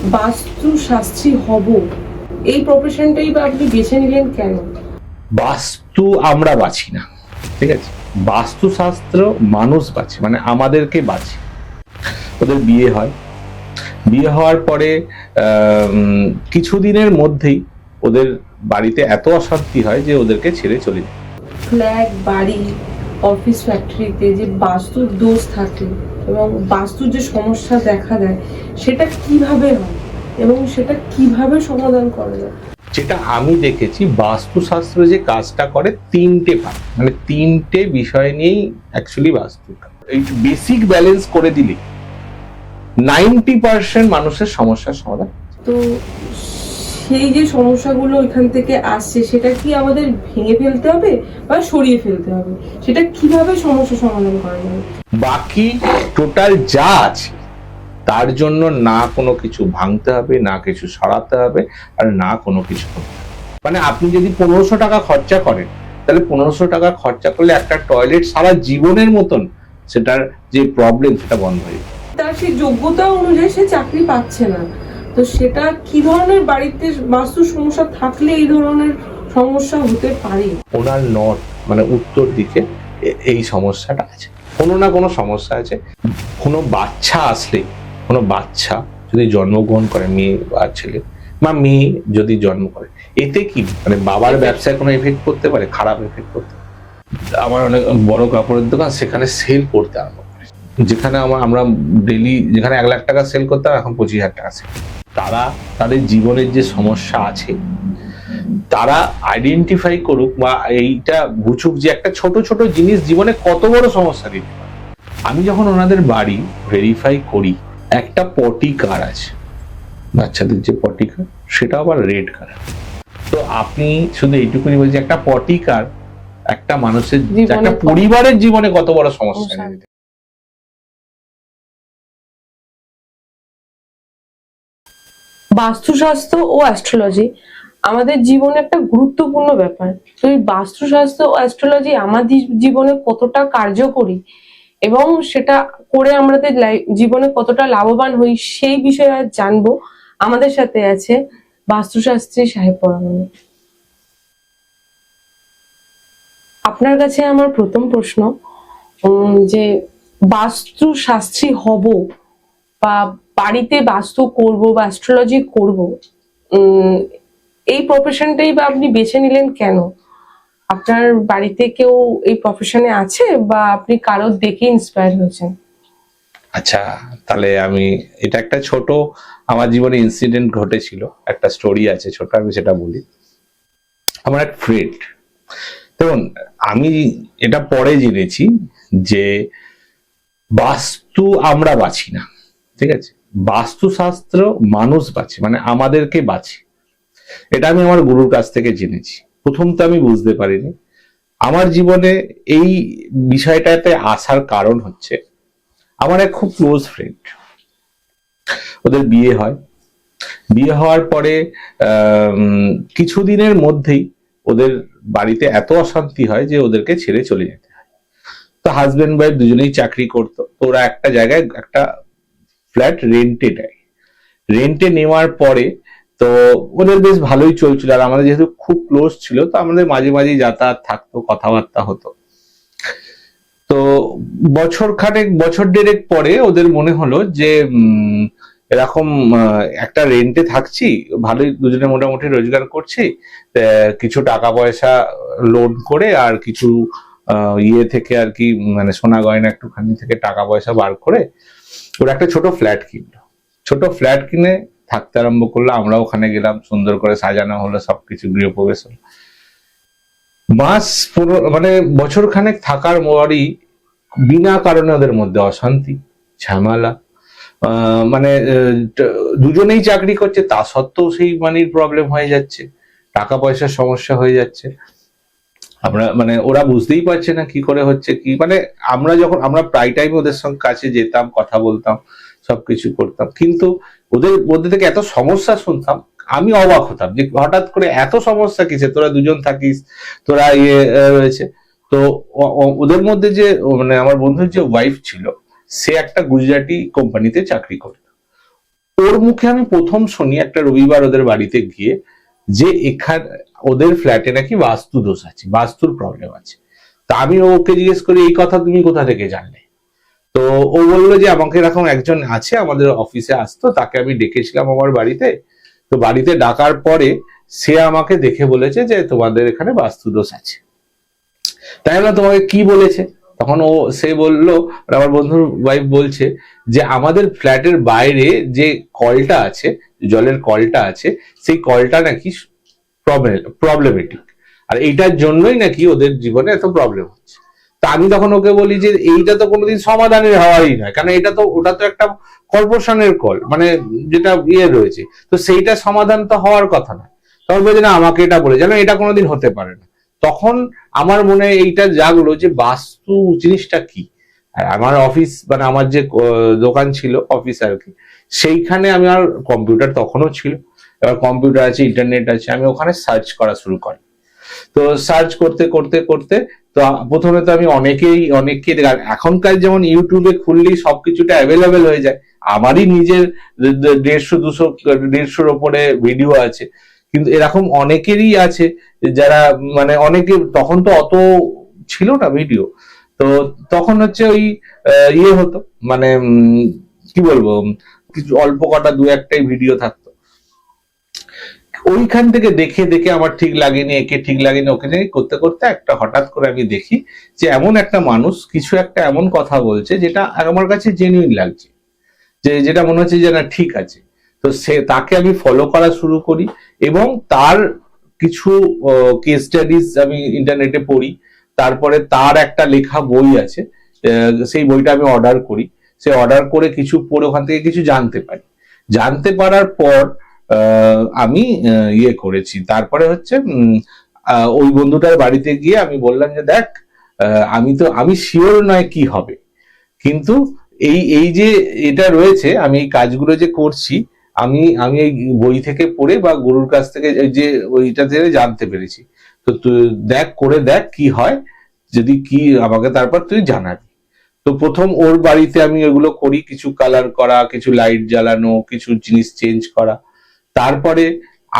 বাস্তু শাস্ত্রী হব, এই প্রফেশনটাই বা আপনি বেছে নিলেন কেন? বাস্তু আমরা বাছি না, ঠিক আছে? বাস্তুশাস্ত্র মানুষ বাছে, মানে আমাদেরকে বাছে। ওদের বিয়ে হয়, বিয়ে হওয়ার পরে কিছুদিনের মধ্যেই ওদের বাড়িতে এত অশান্তি হয় যে ওদেরকে ছেড়ে চলে যায়। ফ্ল্যাট, বাড়ি, অফিস, ফ্যাক্টরিতে যে বাস্তুর দোষ থাকে এবং বাস্তুর যে সমস্যা দেখা দেয় সেটা কিভাবে হয় এবং সেটা কিভাবে সমাধান করা যায়? যেটা আমি দেখেছি, বাস্তুশাস্ত্র যে কাজটা করে তিনটে পার্ট, মানে তিনটে বিষয় নিয়েই অ্যাকচুয়ালি বাস্তু। এই বেসিক ব্যালেন্স করে দিলে 90% মানুষের সমস্যার সমাধান। তো সেই যে সমস্যাগুলো এখান থেকে আসছে সেটা কি আমাদের ভেঙে ফেলতে হবে বা সরিয়ে ফেলতে হবে? সেটা কিভাবে সমস্যা সমাধান করা যাবে? বাকি টোটাল যা আছে তার জন্য না কোনো কিছু ভাঙতে হবে, না কিছু সরাতে হবে, আর না কোনো কিছু করতে হবে। মানে আপনি যদি 1500 টাকা খরচা করেন, তাহলে 1500 টাকা খরচা করলে একটা টয়লেট সারা জীবনের মতন সেটার যে প্রবলেম সেটা বন্ধ হয়ে যাবে। তার সেই যোগ্যতা অনুযায়ী সে চাকরি পাচ্ছে না, তো সেটা কি ধরনের বাড়িতে বাস্তু সমস্যা থাকলে এই ধরনের সমস্যা হতে পারে? ওনার নর্থ মানে উত্তর দিকে এই সমস্যাটা আছে, কোনো না কোনো সমস্যা আছে। কোনো বাচ্চা আসলে, কোনো বাচ্চা যদি জন্মগ্রহণ করে, মেয়ে বা ছেলে বা মেয়ে যদি জন্ম করে, এতে কি মানে বাবার ব্যবসায় কোনো এফেক্ট করতে পারে, খারাপ এফেক্ট করতে পারে। আমার অনেক বড় কাপড়ের দোকান, সেখানে সেল করতে আরম্ভ করে, যেখানে আমরা ডেলি যেখানে 1 লাখ টাকা সেল করতাম, এখন 25,000 টাকা সেল। তারা তাদের জীবনের যে সমস্যা আছে তারা আইডেন্টিফাই করুক বা এইটা বুঝুক যে একটা ছোট ছোট জিনিস জীবনে কত বড় সমস্যা দিতে পারে। আমি যখন ওনাদের বাড়ি ভেরিফাই করি, একটা পটি কার আছে, বাচ্চাদের যে পটি কার, সেটা আবার রেড কালার। তো আপনি শুধু এইটুকুনি বলছি, একটা পটি কার একটা মানুষের, একটা পরিবারের জীবনে কত বড় সমস্যা এনে দিতে। বাস্তুশাস্ত্র ও অ্যাস্ট্রোলজি আমাদের জীবনে একটা গুরুত্বপূর্ণ ব্যাপার। তো এই বাস্তুশাস্ত্র ও অ্যাস্ট্রোলজি আমাদের জীবনে কতটা কার্যকরী এবং সেটা করে আমাদের জীবনে কতটা লাভবান হই সেই বিষয়ে আজ জানবো। আমাদের সাথে আছে বাস্তুশাস্ত্রী সাহেব পরামানিক। আপনার কাছে আমার প্রথম প্রশ্ন, যে বাস্তুশাস্ত্রী হব বা বাড়িতে বাস্তু করব বা অ্যাস্ট্রোলজি করব, এই প্রফেশনটাই বা আপনি বেছে নিলেন কেন? আপনার বাড়িতে কেউ এই প্রফেশনে আছে বা আপনি কারোর দেখে ইন্সপায়ার হয়েছেন? আচ্ছা, তাহলে আমি এটা একটা ছোট আমার জীবনে ইনসিডেন্ট ঘটেছিল, একটা স্টোরি আছে ছোট, আমি সেটা বলি। আমার এক ফ্রেন্ড, দেখুন আমি এটা পরে জেনেছি যে বাস্তু আমরা বাছি না, ঠিক আছে? বাস্তুশাস্ত্র মানুষ বাছে, মানে আমাদেরকে বাছে। এটা আমি আমার গুরুর কাছ থেকে জেনেছি। প্রথম তো আমি বুঝতে পারিনি। আমার জীবনে এই বিষয়টাতে আসার কারণ হচ্ছে, আমার এক খুব ক্লোজ ফ্রেন্ড, ওদের বিয়ে হয়, বিয়ে হওয়ার পরে কিছুদিনের মধ্যেই ওদের বাড়িতে এত অশান্তি হয় যে ওদেরকে ছেড়ে চলে যেতে হয়। তো হাজবেন্ড ওয়াইফ দুজনেই চাকরি করতো, তো ওরা একটা জায়গায় একটা ফ্ল্যাট রেন্টে নেয়। রেন্টে নেওয়ার পরে তো ওদের বেশ ভালোই চলছিল, আর আমাদের যেহেতু খুব ক্লোজ ছিল, তো আমাদের মাঝে মাঝেই যাতায়াত থাকতো, কথাবার্তা হতো। তো বছর দেড়েক পরে ওদের মনে হলো যে এরকম একটা রেন্টে থাকছি, ভালোই দুজনে মোটামুটি রোজগার করছি, কিছু টাকা পয়সা লোন করে আর কিছু ইয়ে থেকে আর কি, মানে সোনা গয়না একটুখানি থেকে টাকা পয়সা বার করে ওরা একটা ছোট ফ্ল্যাট কিনলো। ছোট ফ্ল্যাট কিনে থাকতে আরম্ভ করলো। আমরা ওখানে গেলাম, সুন্দর করে সাজানো হলো, সবকিছু গৃহপ্রবেশ হলো। মানে বছর খানেক থাকার পরই বিনা কারণে ওদের মধ্যে অশান্তি, ঝামেলা। মানে দুজনেই চাকরি করছে, তা সত্ত্বেও সেই মানির প্রবলেম হয়ে যাচ্ছে, টাকা পয়সার সমস্যা হয়ে যাচ্ছে। আমরা মানে ওরা বুঝতেই পারছে না কি করে হচ্ছে কি, মানে আমরা প্রায় টাইম ওদের সঙ্গে কাছে যেতাম, কথা বলতাম, সবকিছু করতাম, কিন্তু ওদের মধ্যে থেকে এত সমস্যা শুনতাম, আমি অবাক হতাম যে হঠাৎ করে এত সমস্যা কিসে, তোরা দুজন থাকিস, তোরা ইয়ে রয়েছে। তো ওদের মধ্যে যে মানে আমার বন্ধুর যে ওয়াইফ ছিল, সে একটা গুজরাটি কোম্পানিতে চাকরি করত। ওর মুখে আমি প্রথম শুনি একটা রবিবার ওদের বাড়িতে গিয়ে যে এখানে ওদের ফ্ল্যাটে নাকি বাস্তু দোষ আছে, বাস্তুর প্রবলেম আছে। তা আমি ওকে জিজ্ঞেস করি এই কথা তুমি কোথা থেকে জানলে? তো ও বললো যে আমাকে এরকম একজন আছে আমাদের অফিসে আসতো, তাকে আমি ডেকেছিলাম আমার বাড়িতে। তো বাড়িতে ডাকার পরে সে আমাকে দেখে বলেছে যে তোমাদের এখানে বাস্তু দোষ আছে। তাই না, তোমাকে কি বলেছে? তখন সে বললো, আমার বন্ধুর ওয়াইফ বলছে যে আমাদের ফ্ল্যাটের বাইরে যে কলটা আছে, জলের কলটা আছে, সেই কলটা নাকি প্রবলেমেটিক, আর এইটার জন্যই নাকি ওদের জীবনে এত প্রবলেম হচ্ছে। তা আমি তখন ওকে বলি যে এইটা তো কোনোদিন সমাধানের হওয়ারই নয়, কারণ এটা তো, ওটা তো একটা কর্পোরেশনের কল, মানে যেটা রয়েছে, তো সেইটা সমাধান তো হওয়ার কথা না। তখন বলছে না আমাকে এটা বলে, জানো এটা কোনোদিন হতে পারে না। তখন আমার মনে এইটা জাগলো যে বাস্তু জিনিসটা কি। আর আমার অফিস, মানে আমার যে দোকান ছিল, অফিস আর কি, সেইখানে আমি, আর কম্পিউটার তখনও ছিল, এবার কম্পিউটার আছে, ইন্টারনেট আছে, আমি ওখানে সার্চ করা শুরু করি। তো সার্চ করতে করতে করতে, তো প্রথমে তো আমি অনেককে এখনকার যেমন ইউটিউবে খুললেই সবকিছুটা অ্যাভেলেবেল হয়ে যায়, আমারই নিজের 150-200-150-র ওপরে ভিডিও আছে। কিন্তু এরকম অনেকেরই আছে যারা, মানে অনেকে, তখন তো অত ছিল না ভিডিও, তো তখন হচ্ছে ওই হতো, মানে কি বলবো, কিছু অল্প কটা দু একটাই ভিডিও থাকতো। ওইখান থেকে দেখে দেখে আমার ঠিক লাগেনি, একে ঠিক লাগেনি, ওকে করতে করতে একটা হঠাৎ করে আমি দেখি যে এমন একটা মানুষ কিছু একটা এমন কথা বলছে যেটা আমার কাছে জেনুইন লাগছে, যেটা মনে হচ্ছে যে না ঠিক আছে। তো তাকে আমি ফলো করা শুরু করি, এবং তার কিছু কেস স্টাডিজ আমি ইন্টারনেটে পড়ি। তারপরে তার একটা লেখা বই আছে, সেই বইটা আমি অর্ডার করি। সে অর্ডার করে কিছু পড়ে ওখান থেকে কিছু জানতে পারি। জানতে পারার পর আমি করেছি। তারপরে হচ্ছে ওই বন্ধুটার বাড়িতে গিয়ে আমি বললাম যে দেখ, আমি শিওর নয় কি হবে, কিন্তু এই যে এটা রয়েছে, আমি এই কাজগুলো যে করছি, আমি এই বই থেকে পড়ে বা গুরুর কাছ থেকে যে ওইটা থেকে জানতে পেরেছি। তো তুই দেখ, করে দেখ কি হয়, যদি কি আমাকে তারপর তুই জানাবি। তো প্রথম ওর বাড়িতে আমি এগুলো করি, কিছু কালার করা, কিছু লাইট জ্বালানো, কিছু জিনিস চেঞ্জ করা। তারপরে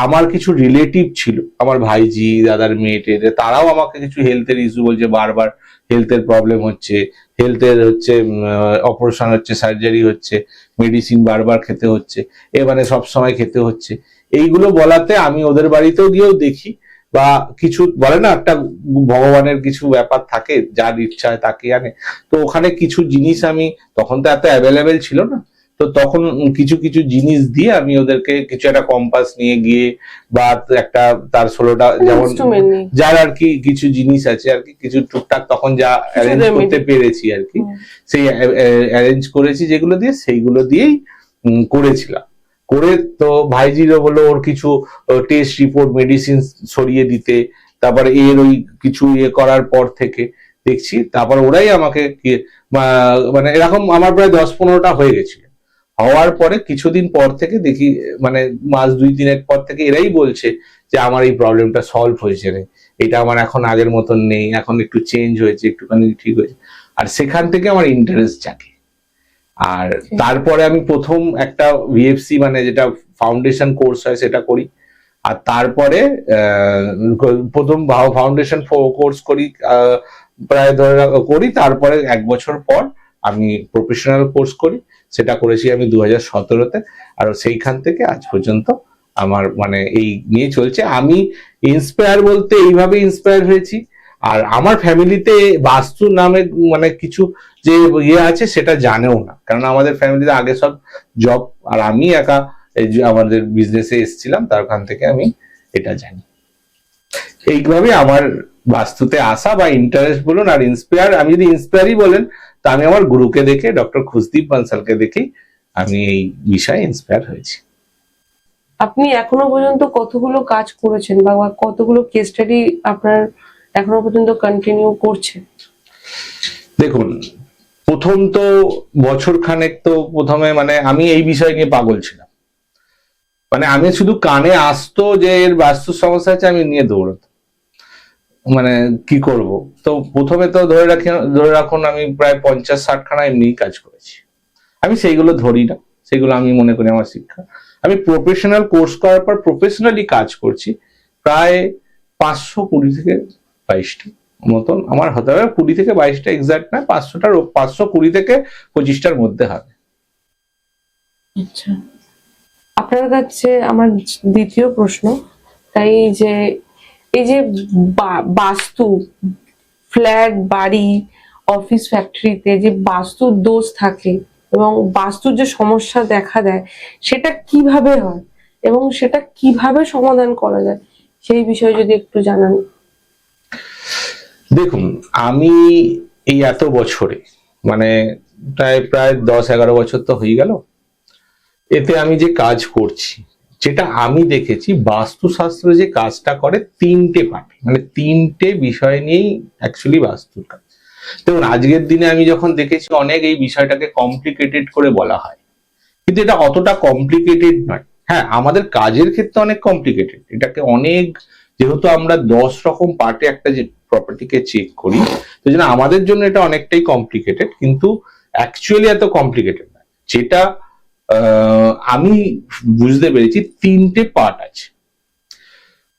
আমার কিছু রিলেটিভ ছিল, আমার ভাইজি, দাদার মেয়েটে, তারাও আমাকে কিছু হেলথের ইস্যু বলছে, বারবার হেলথের প্রবলেম হচ্ছে, হেলথের হচ্ছে অপারেশন হচ্ছে, সার্জারি হচ্ছে, মেডিসিন বারবার খেতে হচ্ছে, মানে সবসময় খেতে হচ্ছে। এইগুলো বলাতে আমি ওদের বাড়িতেও গিয়েও দেখি, বা কিছু বলে না একটা ভগবানের কিছু ব্যাপার থাকে, যার ইচ্ছা হয় তাকে আনে। তো ওখানে কিছু জিনিস আমি, তখন তো এত অ্যাভেলেবেল ছিল না, তো তখন কিছু কিছু জিনিস দিয়ে আমি ওদেরকে কিছু একটা কম্পাস নিয়ে গিয়ে, বা একটা তার 16টা যেমন যার আর কি কিছু জিনিস আছে আর কি, কিছু টুকটাক তখন যা অ্যারেঞ্জ করতে পেরেছি আর কি, সেই অ্যারেঞ্জ করেছি, যেগুলো দিয়ে সেইগুলো দিয়েই করেছিলাম। করে তো ভাইজিরও বললো ওর কিছু টেস্ট রিপোর্ট, মেডিসিন সরিয়ে দিতে। তারপরে এর ওই কিছু করার পর থেকে দেখছি, তারপর ওরাই আমাকে মানে এরকম আমার প্রায় 10-15টা হয়ে গেছিল। হওয়ার পরে কিছুদিন পর থেকে দেখি, মানে মাস 2-3 পর থেকে এরাই বলছে যে আমার এই প্রবলেমটা সলভ হয়েছে রে, এটা আমার এখন আগের মতন নেই, এখন একটু চেঞ্জ হয়েছে, একটুখানি ঠিক হয়েছে। আর সেখান থেকে আমার ইন্টারেস্ট জাগে। আর তারপরে আমি প্রথম একটা ভিএফসি, মানে যেটা ফাউন্ডেশন কোর্স হয়, সেটা করি। আর তারপরে প্রথম ফাউন্ডেশন কোর্স করি, প্রায় করি। তারপরে 1 বছর পর আমি প্রফেশনাল কোর্স করি, সেটা করেছি আমি 2017-তে। আর সেইখান থেকে আজ পর্যন্ত আমার মানে এই নিয়ে চলছে। আমি ইন্সপায়ার বলতে এইভাবে ইন্সপায়ার হয়েছি। আর আমার ফ্যামিলিতে বাস্তু নামে মানে কিছু যে আছে সেটা জানেও না, কারণ আমাদের ফ্যামিলিতে আগে সব জব, আর আমি একা আমাদের বিজনেসে এসেছিলাম, তারখান থেকে আমি এটা জানি। এইভাবে আমার বাস্তুতে আসা বা ইন্টারেস্ট বলুন, আর ইন্সপায়ার, আমি যদি ইন্সপায়ারই বলেন, তা আমি আমার গুরুকে দেখে, ডক্টর খুশদীপ বানসালকে দেখেই আমি এই বিষয়ে ইন্সপায়ার হয়েছি। আপনি এখনো পর্যন্ত কতগুলো কাজ করেছেন, বা কতগুলো কেস স্টাডি আপনার এখনো পর্যন্ত কন্টিনিউ করছেন? দেখুন, প্রথম তো বছর খানেক তো প্রথমে মানে আমি এই বিষয় নিয়ে পাগল ছিলাম। মানে আমি শুধু কানে আসতো যে এর বাস্তুর সমস্যা আছে, আমি নিয়ে দৌড়াতো, মানে কি করব। তো প্রথমে তো ধরে রাখুন আমি প্রায় 50-60 খানা এমনি কাজ করেছি। আমি সেইগুলো ধরি না, সেগুলো আমি মনে করি আমার শিক্ষা। আমি প্রফেশনাল কোর্স করার পর প্রফেশনালি কাজ করছি প্রায় 520 থেকে 22টা মতন। আমার হতে হবে 20 থেকে 22টা এক্সাক্ট না, 520 থেকে 25টার মধ্যে হবে। আচ্ছা, আপনার কাছে আমার দ্বিতীয় প্রশ্ন, তাই যে এই যে বাস্তু, ফ্ল্যাট, বাড়ি, অফিস, ফ্যাক্টরিতে যে বাস্তুর দোষ থাকে এবং বাস্তুর যে সমস্যা দেখা দেয় সেটা কিভাবে হয় এবং সেটা কিভাবে সমাধান করা যায় সেই বিষয়ে যদি একটু জানান। দেখুন, আমি এই এত বছরে মানে প্রায় 10-11 বছর তো হয়ে গেল, এতে আমি যে কাজ করছি, যেটা আমি দেখেছি বাস্তুশাস্ত্র যে কাজটা করে 3টে পার্ট, মানে 3টে বিষয় নিয়েই অ্যাকচুয়ালি বাস্তুর কাজ। দেখুন, আজকের দিনে আমি যখন দেখেছি অনেক এই বিষয়টাকে কমপ্লিকেটেড করে বলা হয়, কিন্তু এটা অতটা কমপ্লিকেটেড নয়। হ্যাঁ, আমাদের কাজের ক্ষেত্রে অনেক কমপ্লিকেটেড, এটাকে অনেক, যেহেতু আমরা 10 রকম পার্টে একটা যে প্রপার্টিকে চেক করি, তো জন্য আমাদের জন্য এটা অনেকটাই কমপ্লিকেটেড, কিন্তু অ্যাকচুয়ালি এত কমপ্লিকেটেড না। যেটা আমি বুঝতে পেরেছি 3টে পার্ট আছে।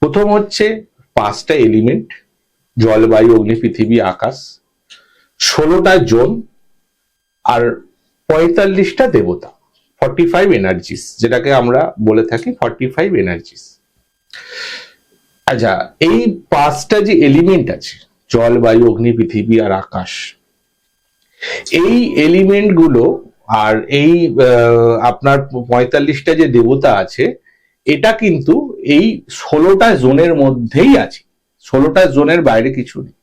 প্রথম হচ্ছে 5টা এলিমেন্ট, জল, বায়ু, অগ্নি, পৃথিবী, আকাশ, 16টা জোন, আর 45টা দেবতা, 45 এনার্জিস, যেটাকে আমরা বলে থাকি 45 এনার্জিস। আচ্ছা, এই 5টা যে এলিমেন্ট আছে, জল, বায়ু, অগ্নি, পৃথিবী আর আকাশ, এই এলিমেন্ট গুলো আর এই আপনার 45টা যে দেবতা আছে, এটা কিন্তু এই 16টা জোনের মধ্যেই আছে। 16টা জোনের বাইরে কিছু নেই,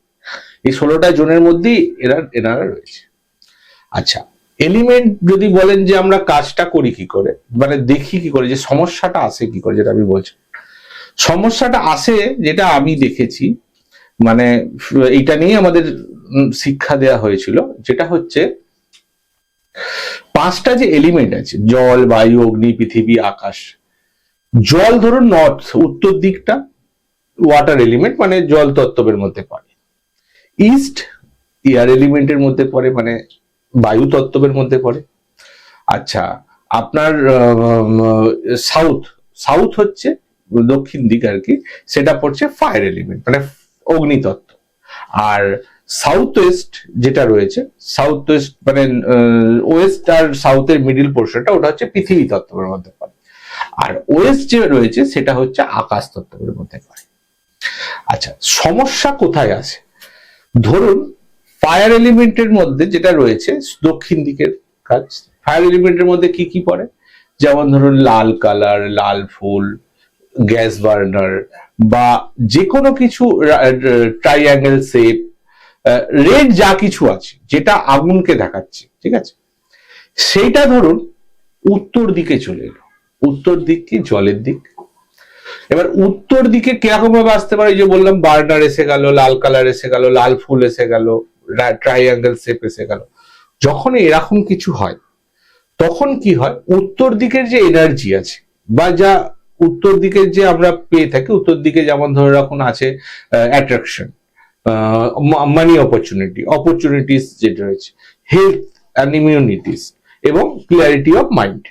এই 16টা জোনের মধ্যেই এনারা রয়েছে। আচ্ছা, এলিমেন্ট যদি বলেন যে আমরা কাজটা করি কি করে, মানে দেখি কি করে, যে সমস্যাটা আসে কি করে, যেটা আমি বলছি, সমস্যাটা আসে যেটা আমি দেখেছি, মানে এইটা নিয়ে আমাদের শিক্ষা দেওয়া হয়েছিল, যেটা হচ্ছে 5টা যে এলিমেন্ট আছে, জল, বায়ু, অগ্নি, পৃথিবী, আকাশ। জল ধরুন নর্থ, উত্তর দিকটা ওয়াটার এলিমেন্ট, মানে জল তত্ত্বের মধ্যে পড়ে। ইস্ট এয়ার এলিমেন্টের মধ্যে পড়ে, মানে বায়ু তত্ত্বের মধ্যে পড়ে। আচ্ছা, আপনার সাউথ, সাউথ হচ্ছে দক্ষিণ দিক আর কি, সেটা পড়ছে ফায়ার এলিমেন্ট, মানে অগ্নিতত্ত্ব। আর সাউথ ওয়েস্ট যেটা রয়েছে, সাউথ ওয়েস্ট মানে ওয়েস্ট আর সাউথের মিডিল পোর্শনটা, ওটা হচ্ছে পৃথিবী তত্ত্বের মধ্যে পড়ে। আর ওয়েস্ট যে রয়েছে সেটা হচ্ছে আকাশ তত্ত্বের মধ্যে পড়ে। আচ্ছা, সমস্যা কোথায় আছে? ধরুন ফায়ার এলিমেন্টের মধ্যে যেটা রয়েছে দক্ষিণ দিকের কাজ, ফায়ার এলিমেন্টের মধ্যে কি কি পড়ে, যেমন ধরুন লাল কালার, লাল ফুল, গ্যাস বার্নার, বা যে কোনো কিছু ট্রাইঅ্যাঙ্গেল শেপ, রেড যা কিছু আছে যেটা আগুনকে দেখাচ্ছে, ঠিক আছে, সেইটা ধরুন উত্তর দিকে চলে এলো। উত্তর দিক কি জলের দিক। এবার উত্তর দিকে কিরকম ভাবে আসতে পারে, যে বললাম বার্নার এসে গেল, লাল কালার এসে গেল, লাল ফুল এসে গেল, ট্রাইঅ্যাঙ্গেল শেপ এসে গেল। যখন এরকম কিছু হয় তখন কি হয়, উত্তর দিকের যে এনার্জি আছে বা যা উত্তর দিকের যে আমরা পেয়ে থাকি, উত্তর দিকে যেমন ধরে রাখুন আছে অ্যাট্রাকশন, মানি অপরচুনিটিস যেটা রয়েছে, হেলথ অ্যান্ড ইমিউনিটিস এবং ক্লিয়ারিটি অফ মাইন্ড।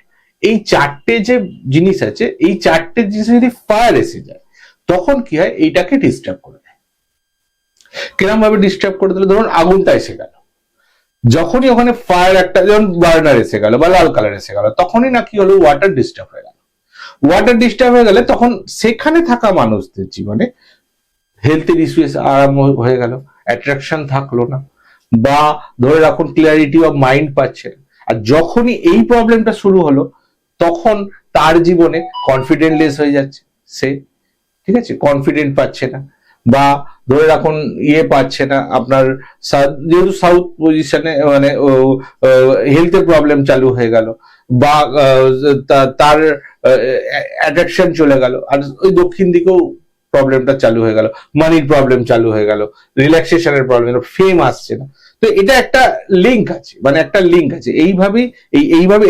এই 4টে যে জিনিস আছে, এই 4টে জিনিস যদি ফায়ার এসে যায় তখন কি হয়, এইটাকে ডিস্টার্ব করে দেয়। কিরকম ভাবে ডিস্টার্ব করে দিলে, ধরুন আগুনটা এসে গেল, যখনই ওখানে ফায়ার একটা, যেমন বার্নার এসে গেল বা লাল কালার এসে গেল, তখনই না কি হলো, ওয়াটার ডিস্টার্ব হয়ে গেল। ওয়াটার ডিস্টার্ব হয়ে গেলে তখন সেখানে থাকা মানুষদের জীবনে হেলথের ইস্যু আরম্ভ হয়ে গেল, অ্যাট্রাকশন থাকলো না, বা ধরে রাখুন ক্লিয়ারিটি অফ মাইন্ড পাচ্ছে না। আর যখনই এই প্রবলেমটা শুরু হলো তখন তার জীবনে কনফিডেন্টলেস হয়ে যাচ্ছে সে, ঠিক আছে, কনফিডেন্ট পাচ্ছে না, বা ধরে রাখুন পাচ্ছে না আপনার, যেহেতু সাউথ পজিশনে মানে হেলথের প্রবলেম চালু হয়ে গেল, বা তার অ্যাট্রাকশন চলে গেল, আর ওই দক্ষিণ দিকেও প্রবলেমটা চালু হয়ে গেল, মানির প্রবলেম চালু হয়ে গেল, রিল্যাক্সেশনের প্রবলেম, ফেম আসছে না। তো এটা একটা লিঙ্ক আছে, মানে একটা লিঙ্ক আছে, এইভাবে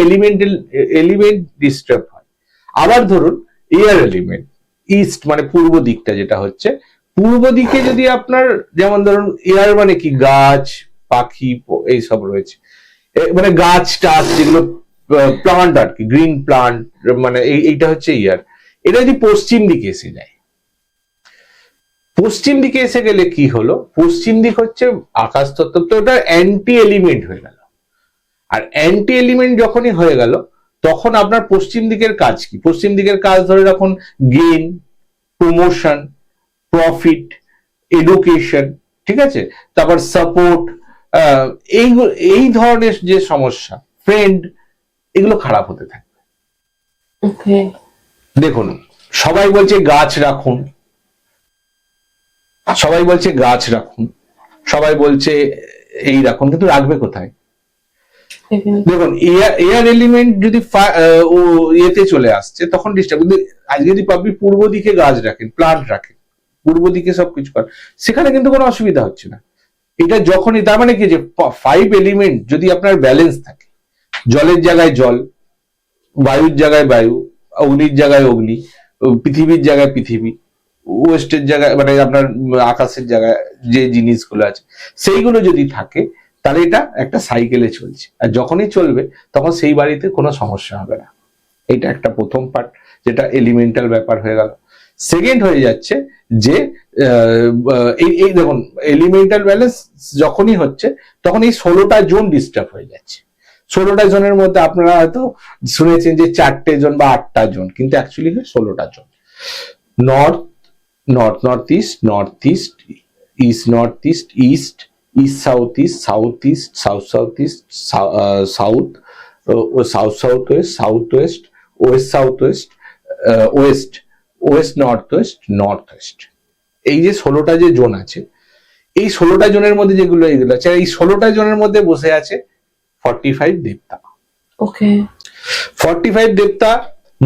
এলিমেন্ট ডিস্টার্ব হয়। আবার ধরুন এয়ার এলিমেন্ট, ইস্ট মানে পূর্ব দিকটা যেটা হচ্ছে, পূর্ব দিকে যদি আপনার, যেমন ধরুন এয়ার মানে কি, গাছ, পাখি, এইসব রয়েছে, মানে গাছ টাছ যেগুলো প্লান্ট আর কি, গ্রিন প্লান্ট, মানে এইটা হচ্ছে ইয়ার। এটা যদি পশ্চিম দিকে এসে যায়, পশ্চিম দিকে এসে গেলে কি হলো, পশ্চিম দিক হচ্ছে আকাশতত্ত্ব, তো ওটা অ্যান্টি এলিমেন্ট হয়ে গেল। আর অ্যান্টি এলিমেন্ট যখনই হয়ে গেল, তখন আপনার পশ্চিম দিকের কাজ কি? পশ্চিম দিকের কাজ ধরে রাখুন গেইন, প্রমোশন, প্রফিট, এডুকেশন, ঠিক আছে, তারপর সাপোর্ট, এই ধরনের যে সমস্যা, ফ্রেন্ড, এগুলো খারাপ হতে থাকে। ওকে। দেখুন, সবাই বলছে গাছ রাখুন, সবাই বলছে গাছ রাখুন, সবাই বলছে এই রাখুন, কিন্তু রাখবে কোথায়? দেখুন, এয়ার এলিমেন্ট যদি ইয়েতে চলে আসছে তখন ডিস্টার্ব। কিন্তু আজকে যদি আপনি পূর্ব দিকে গাছ রাখেন, প্লান্ট রাখেন, পূর্ব দিকে সবকিছু করেন, সেখানে কিন্তু কোনো অসুবিধা হচ্ছে না। এটা যখনই, তার মানে কি, যে 5 এলিমেন্ট যদি আপনার ব্যালেন্স থাকে, জলের জায়গায় জল, বায়ুর জায়গায় বায়ু, অগ্নির জায়গায় অগ্নি, পৃথিবীর জায়গায় পৃথিবী, ওয়েস্টের জায়গায় মানে আপনার আকাশের জায়গায় যে জিনিসগুলো আছে সেইগুলো যদি থাকে, তাহলে এটা একটা সাইকেলে চলছে। আর যখনই চলবে তখন সেই বাড়িতে কোনো সমস্যা হবে না। এটা একটা প্রথম পার্ট, যেটা এলিমেন্টাল ব্যাপার হয়ে গেল। সেকেন্ড হয়ে যাচ্ছে যে এই দেখুন, এলিমেন্টাল ব্যালেন্স যখনই হচ্ছে তখন এই 16টা জোন ডিস্টার্ব হয়ে যাচ্ছে। 16টা জোনের মধ্যে আপনারা হয়তো শুনেছেন যে 4টে জোন বা 8টা জোন, কিন্তু অ্যাকচুয়ালি 16টা zone. North, north east, north east, east north east, east, east south east, south east, south east, south, south south west, south west, west south west, west, west north west, north west. এই যে 16টা যে zone আছে, এই 16টা জোনের মধ্যে যেগুলো এইগুলো আছে, এই 16টা জোনের মধ্যে বসে আছে 45 দেবতা। ওকে। 45 দেবতা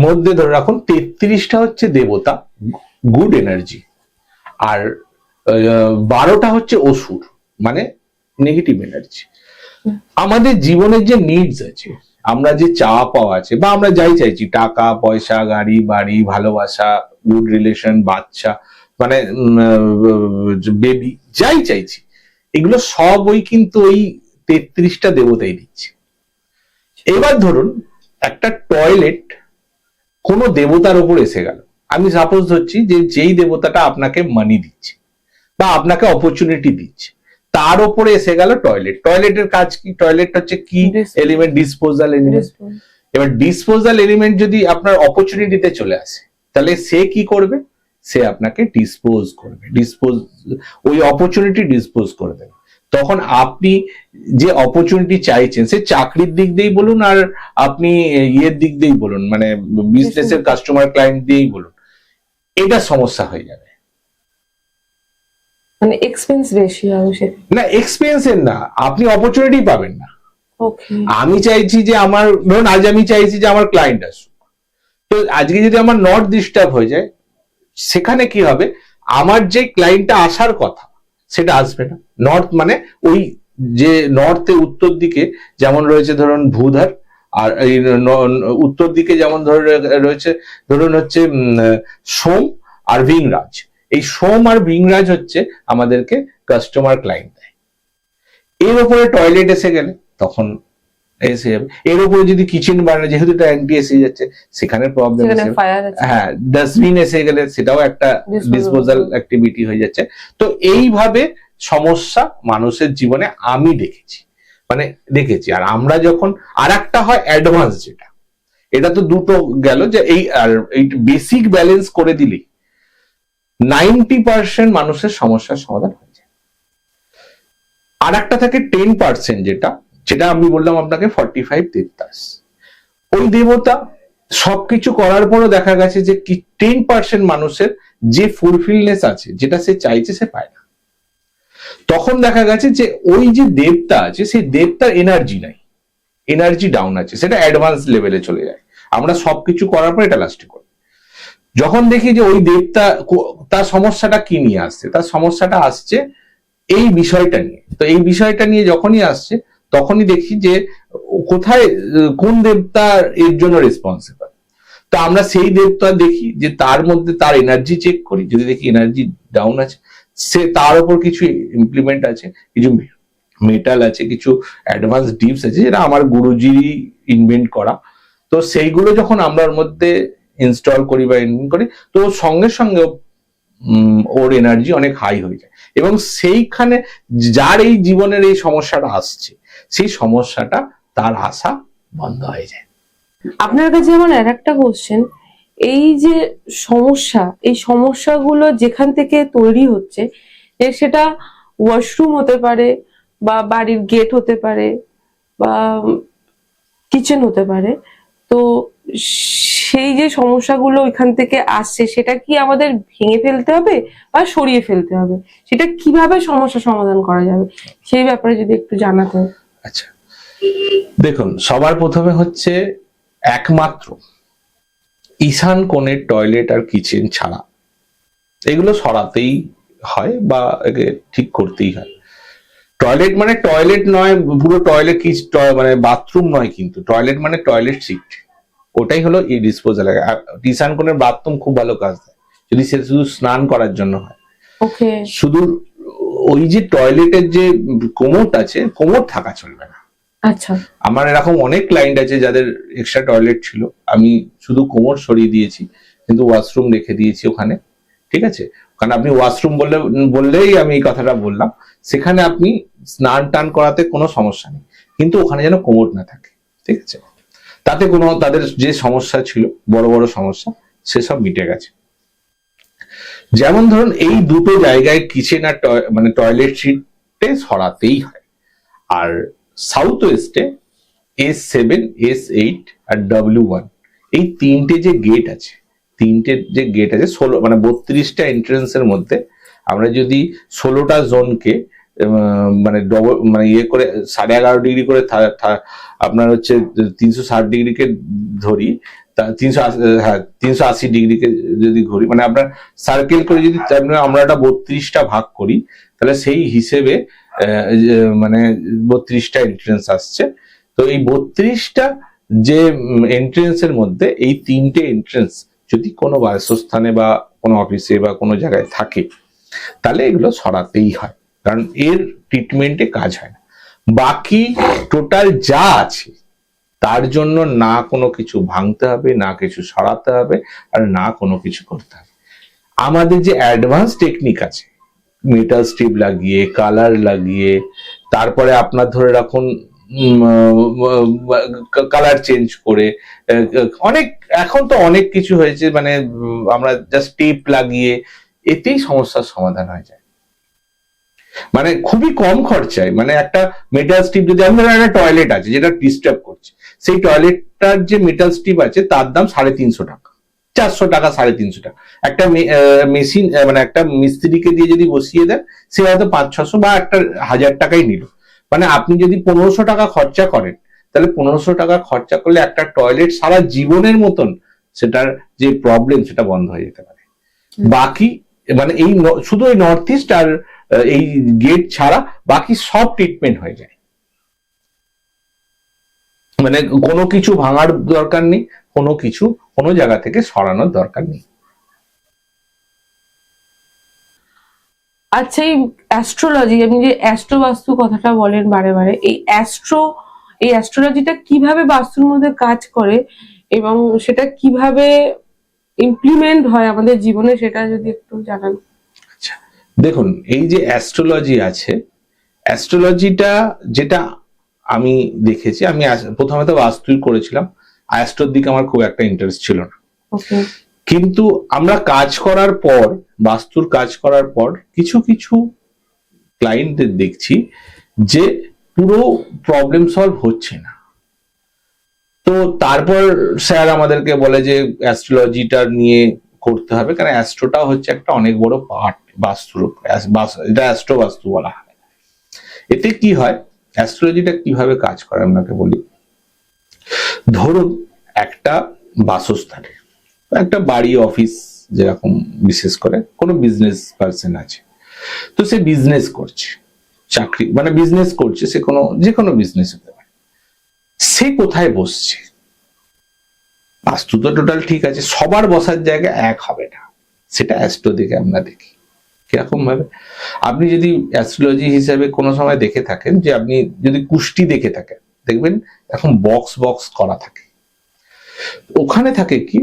মধ্যে ধরে রাখুন 33টা হচ্ছে দেবতা, গুড এনার্জি, আর 12টা হচ্ছে অসুর, মানে নেগেটিভ এনার্জি। আমাদের জীবনের যে নিডস আছে, আমরা যে চাওয়া পাওয়া আছে, বা আমরা যাই চাইছি, টাকা পয়সা, গাড়ি বাড়ি, ভালোবাসা, গুড রিলেশন, বাচ্চা, মানে বেবি, যাই চাইছি, এগুলো সব ওই কিন্তু ওই 33টা দেবতাই দিচ্ছে। এবার ধরুন একটা টয়লেট কোনো দেবতার উপর এসে গেল, আমি সাপোজ ধরছি যে যেই দেবতাটা আপনাকে মানি দিচ্ছে বা আপনাকে অপরচুনিটি দিচ্ছে, তার উপরে এসে গেল টয়লেট। টয়লেটের কাজ কি? টয়লেট হচ্ছে কি এলিমেন্ট? Disposal element. এবার ডিসপোজাল এলিমেন্ট যদি আপনার অপরচুনিটিতে চলে আসে, তাহলে সে কি করবে? সে আপনাকে ডিসপোজ করবে, ওই অপরচুনিটি ডিসপোজ করে দেবে। তখন আপনি যে অপরচুনিটি চাইছেন, সে চাকরির দিক দিয়েই বলুন আর আপনি ইয়ের দিক দিয়েই বলুন, মানে বিজনেসের কাস্টমার ক্লায়েন্ট দিয়েই বলুন, এটা সমস্যা হয়ে যাবে। মানে এক্সপেন্স বেশি হবে সেটা? না, এক্সপেন্সের না, আপনি অপরচুনিটি পাবেন না। ওকে। আমি চাইছি যে আমার, ধরুন আজ আমি চাইছি যে আমার ক্লায়েন্ট আসুক, তো আজকে যদি আমার নর্থ ডিস্টার্ব হয়ে যায়, সেখানে কি হবে? আমার যে ক্লায়েন্টটা আসার কথা সেটা আসবে না। নর্থ মানে ওই যে নর্থে উত্তর দিকে যেমন রয়েছে ধরুন ভূধর, আর এই উত্তর দিকে যেমন রয়েছে ধরুন হচ্ছে সোম আর ভিংরাজ। এই সোম আর ভিংরাজ হচ্ছে আমাদেরকে কাস্টমার ক্লায়েন্ট দেয়। এর উপরে টয়লেট এসে গেলে তখন এসে যাবে। এর উপরে যদি কিচেন বানায়, যেহেতু এটা অ্যান্টি এসে যাচ্ছে, সেখানে প্রবলেম আছে। হ্যাঁ, ডাস্টবিন এসে গেলে সেটাও একটা ডিসপোজাল অ্যাক্টিভিটি হয়ে যাচ্ছে। তো এইভাবে সমস্যা মানুষের জীবনে আমি দেখেছি। আর আমরা যখন, আর একটা হয় অ্যাডভান্স, যেটা, এটা তো দুটো গেল, যে এই বেসিক ব্যালেন্স করে দিলেই 90% মানুষের সমস্যার সমাধান হয়ে যায়। আর একটা থাকে 10%, যেটা আমি বললাম আপনাকে 45 দেবতাস। ওই দেবতা সবকিছু করার পরও দেখা গেছে যে 10% মানুষের যে ফুলফিলনেস আছে, যেটা সে চাইছে, সে পায় না। তখন দেখা গেছে যে ওই যে দেবতা আছে, সেই দেবতার এনার্জি নাই, এনার্জি ডাউন আছে, সেটা অ্যাডভান্স লেভেলে চলে যায়। আমরা সবকিছু করার পর এটা লাস্টে করি। যখন দেখি যে ওই দেবতা, তার সমস্যাটা কি নিয়ে আসছে, তার সমস্যাটা আসছে এই বিষয়টা নিয়ে, তো এই বিষয়টা নিয়ে যখনই আসছে, তখনই দেখি যে কোথায় কোন দেবতা এর জন্য রেসপন্সিবল। তো আমরা সেই দেবতা দেখি যে তার মধ্যে তার এনার্জি চেক করি, যদি দেখি এনার্জি ডাউন আছে, সে তার উপর কিছু ইমপ্লিমেন্ট আছে, কিছু মেটাল আছে, কিছু অ্যাডভান্স ডিপস আছে যেটা আমার গুরুজি ইনভেন্ট করা। তো সেইগুলো যখন আমরা ওর মধ্যে ইনস্টল করি বা ইনভেন্ট করি, তো সঙ্গে সঙ্গে ওর এনার্জি অনেক হাই হয়ে যায়, এবং সেইখানে যার এই জীবনের এই সমস্যাটা আসছে, সেই সমস্যাটা তার আসা বন্ধ হয়ে যায়। আপনার কাছে আমার আর একটা কোশ্চেন, এই যে সমস্যা, এই সমস্যাগুলো যেখান থেকে তৈরি হচ্ছে, যে সেটা ওয়াশরুম হতে পারে, বা বাড়ির গেট হতে পারে, বা কিচেন হতে পারে, তো সেই যে সমস্যাগুলো এখান থেকে আসছে, সেটা কি আমাদের ভেঙে ফেলতে হবে বা সরিয়ে ফেলতে হবে? সেটা কিভাবে সমস্যা সমাধান করা যাবে, সেই ব্যাপারে যদি একটু জানাতেন। আচ্ছা, দেখুন, সবার প্রথমে হচ্ছে একমাত্র ঈশান কোণের টয়লেট আর কিচেন ছাড়া এগুলো সরাতেই হয় বা একে ঠিক করতেই হয়। টয়লেট মানে টয়লেট নয়, পুরো টয়লেট কি মানে বাথরুম নয়, কিন্তু টয়লেট মানে টয়লেট সিট, ওটাই হলো এই ডিসপোজাল। ঈশান কোণের বাথরুম খুব ভালো কাজ দেয় যদি সে শুধু স্নান করার জন্য হয়। ওকে। শুধু ওই যে টয়লেটের যে কোমোট আছে, কোমোট থাকা চলবে না। আচ্ছা। আমার এরকম অনেক ক্লায়েন্ট আছে যাদের এক্সট্রা টয়লেট ছিল, আমি শুধু কোমর সরিয়ে দিয়েছি কিন্তু ওয়াশরুম রেখে দিয়েছি ওখানে, ঠিক আছে? কারণ আপনি ওয়াশরুম বললেই আমি এই কথাটা বললাম, সেখানে আপনি স্নান টান করাতে কোনো সমস্যা নেই, কিন্তু ওখানে যেন কোমর না থাকে, ঠিক আছে? তাতে কোনো তাদের যে সমস্যা ছিল, বড় বড় সমস্যা, সেসব মিটে গেছে। যেমন ধরুন এই দুটো জায়গায় কিচেন আর মানে টয়লেট সিটে সরাতেই হয়। আর সাউথ ওয়েস্টে S7, S8 আর W1 এই তিনটে যে গেট আছে, 16 মানে 32টা এন্ট্রেন্সের মধ্যে আমরা যদি 16টা জোনকে মানে মানে ইয়ে করে 11.5 ডিগ্রি করে আপনার হচ্ছে 360 ডিগ্রিকে ধরি, 380 ডিগ্রিকে যদি ঘুরি, মানে আপনার সার্কেল করে যদি আমরা একটা 32টা ভাগ করি, তাহলে সেই হিসেবে মানে 32টা এন্ট্রেন্স আসছে। তো এই 32টা যে এন্ট্রেন্সের মধ্যে এই তিনটে এন্ট্রেন্স যদি কোনো বাসস্থানে বা কোনো অফিসে বা কোনো জায়গায় থাকে, তাহলে এগুলো সরাতেই হয়, কারণ এর ট্রিটমেন্টে কাজ হয় না। বাকি টোটাল যা আছে তার জন্য না কোনো কিছু ভাঙতে হবে, না কিছু সরাতে হবে, আর না কোনো কিছু করতে হবে। আমাদের যে অ্যাডভান্স টেকনিক আছে, মেটাল স্ট্রিপ লাগিয়ে, কালার লাগিয়ে, তারপরে আপনার ধরে রাখুন কালার চেঞ্জ করে, অনেক এখন তো অনেক কিছু হয়েছে, মানে আমরা জাস্ট টেপ লাগিয়ে এতেই সমস্যার সমাধান হয়ে যায়, মানে খুবই কম খরচায়। মানে একটা মেটাল স্ট্রিপ, যদি আমাদের একটা টয়লেট আছে যেটা ডিস্টার্ব করছে, সেই টয়লেটটার যে মেটাল স্ট্রিপ আছে তার দাম 350 টাকা, 400 টাকা, 350 টাকা। একটা মেশিন মানে একটা মিস্ত্রিকে দিয়ে যদি বসিয়ে দেন, সে হয়তো 500-600 বা 1000 টাকাই নিল। মানে আপনি যদি 1500 টাকা খরচা করেন, তাহলে 1500 টাকা খরচা করলে একটা টয়লেট সারা জীবনের মতন সেটার যে প্রবলেম সেটা বন্ধ হয়ে যেতে পারে। বাকি মানে এই শুধু এই নর্থ ইস্ট আর এই গেট ছাড়া বাকি সব ট্রিটমেন্ট হয়ে যায়, মানে কোনো কিছু ভাঙার দরকার নেই, কোনো কিছু কোনো জায়গা থেকে সরানোর দরকার নেই। আচ্ছা, এই অ্যাস্ট্রোলজি, আপনি যে অ্যাস্ট্রো বাস্তু কথাটা বলেন বারে বারে, এই অ্যাস্ট্রোলজিটা কিভাবে বাস্তুর মধ্যে কাজ করে এবং সেটা কিভাবে ইমপ্লিমেন্ট হয় আমাদের জীবনে, সেটা যদি একটু জানান। আচ্ছা, দেখুন, এই যে অ্যাস্ট্রোলজি আছে, অ্যাস্ট্রোলজিটা যেটা আমি দেখেছি, আমি প্রথমে তো বাস্তুই করেছিলাম, অ্যাস্ট্রোর দিকে আমার খুব একটা ইন্টারেস্ট ছিল না। কিন্তু আমরা কাজ করার পর, বাস্তুর কাজ করার পর কিছু কিছু ক্লায়েন্টদের দেখছি যে পুরো প্রবলেম সলভ হচ্ছে না। তো তারপর স্যার আমাদেরকে বলে যে অ্যাস্ট্রোলজিটা নিয়ে করতে হবে, কারণ অ্যাস্ট্রোটা হচ্ছে একটা অনেক বড় পার্ট বাস্তুর, এটা অ্যাস্ট্রো বাস্তু বলা হয়। এতে কি হয়, অ্যাস্ট্রোলজিটা কিভাবে কাজ করে আপনাকে বলি। ধরুন একটা বাসস্থানে, একটা বাড়ি, অফিস, যেরকম বিশেষ করে কোনো বিজনেস পার্সন আছে, তো সে বিজনেস করছে, চাকরি মানে বিজনেস করছে, সে কোনো যে কোনো বিজনেস হতে পারে। সে কোথায় বসছে, বাস্তু তো টোটাল ঠিক আছে, সবার বসার জায়গা এক হবে না, সেটা অ্যাস্ট্রো দিকে আমরা দেখি। কিরকম ভাবে? আপনি যদি অ্যাস্ট্রোলজি হিসেবে কোনো সময় দেখে থাকেন, যে আপনি যদি কুষ্টি দেখে থাকেন, দেখবেন এখন বক্স বক্স করা থাকে, ওখানে থাকে কি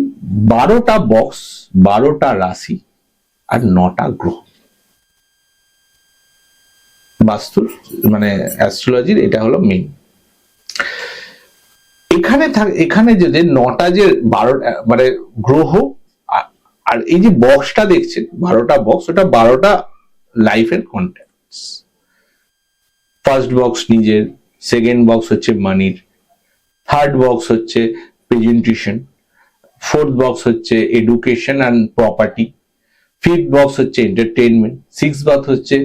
12টা বক্স, 12টা রাশি আর 9টা গ্রহ। বাস্তু মানে অ্যাস্ট্রোলজির এটা হলো মেইন। এখানে যদি 9টা যে 12 মানে গ্রহ, আর এই যে বক্সটা দেখছেন 12টা বক্স, ওটা 12টা লাইফের কন্টেন্টস। ফার্স্ট বক্স নিজের, সেকেন্ড বক্স হচ্ছে মানির, থার্ড বক্স হচ্ছে প্রেজেন্টেশন, ফোর্থ বক্স হচ্ছে education and property, fifth box হচ্ছে এন্টারটেইনমেন্ট, সিক্স বক্স হচ্ছে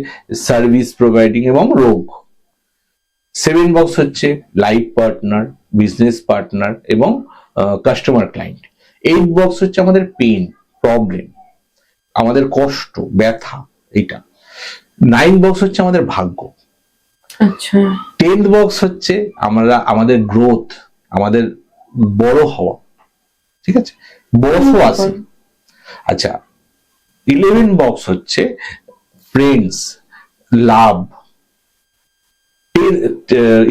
সার্ভিস প্রোভাইডিং এবং রোগ, সেভেন বক্স হচ্ছে লাইফ পার্টনার, বিজনেস পার্টনার এবং কাস্টমার ক্লায়েন্ট, এইট বক্স হচ্ছে আমাদের পেন, প্রবলেম, আমাদের কষ্ট, ব্যথা, এটা, নাইন বক্স হচ্ছে আমাদের ভাগ্য, আচ্ছা, 10th বক্স হচ্ছে আমাদের গ্রোথ, আমাদের বড় হওয়া, ঠিক আছে, বসও আছে। আচ্ছা, 11 বক্স হচ্ছে ফ্রেন্ডস, লাভ,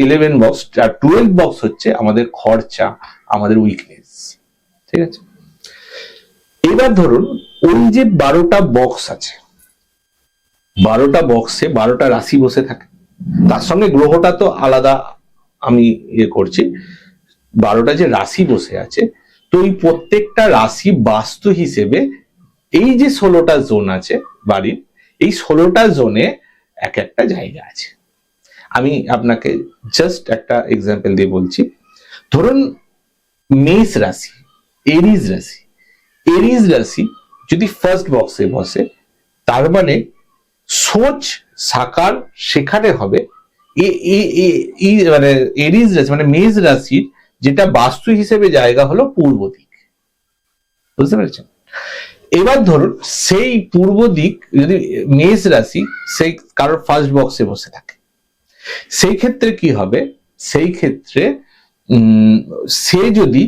11 বক্স, আর 12 বক্স হচ্ছে আমাদের খরচা, আমাদের উইকনেস, ঠিক আছে। এবার ধরুন ওই যে 12টা বক্স আছে, 12টা বক্সে 12টা রাশি বসে থাকে, তার সঙ্গে গ্রহটা তো আলাদা, আমি করছি, 12টা যে রাশি বসে আছে, তো এই প্রত্যেকটা রাশি বাস্তু হিসেবে এই যে 16টা জোন আছে বাড়ির, এই 16টা জোনে এক একটা জায়গা আছে। আমি আপনাকে জাস্ট একটা এক্সাম্পল দিয়ে বলছি। ধরুন মেষ রাশি, এরিজ রাশি যদি ফার্স্ট বক্সে বসে, তার মানে সোচ সাকার সেখানে হবে মানে এরিজ রাশি মানে মেষ রাশির যেটা বাস্তু হিসেবে জায়গা হলো পূর্ব দিক, বুঝতে পেরেছেন? এবার ধরুন সেই পূর্ব দিক যদি মেষ রাশি সেই কারোর ফার্স্ট বক্সে বসে থাকে, সেই ক্ষেত্রে কি হবে? সেই ক্ষেত্রে সে যদি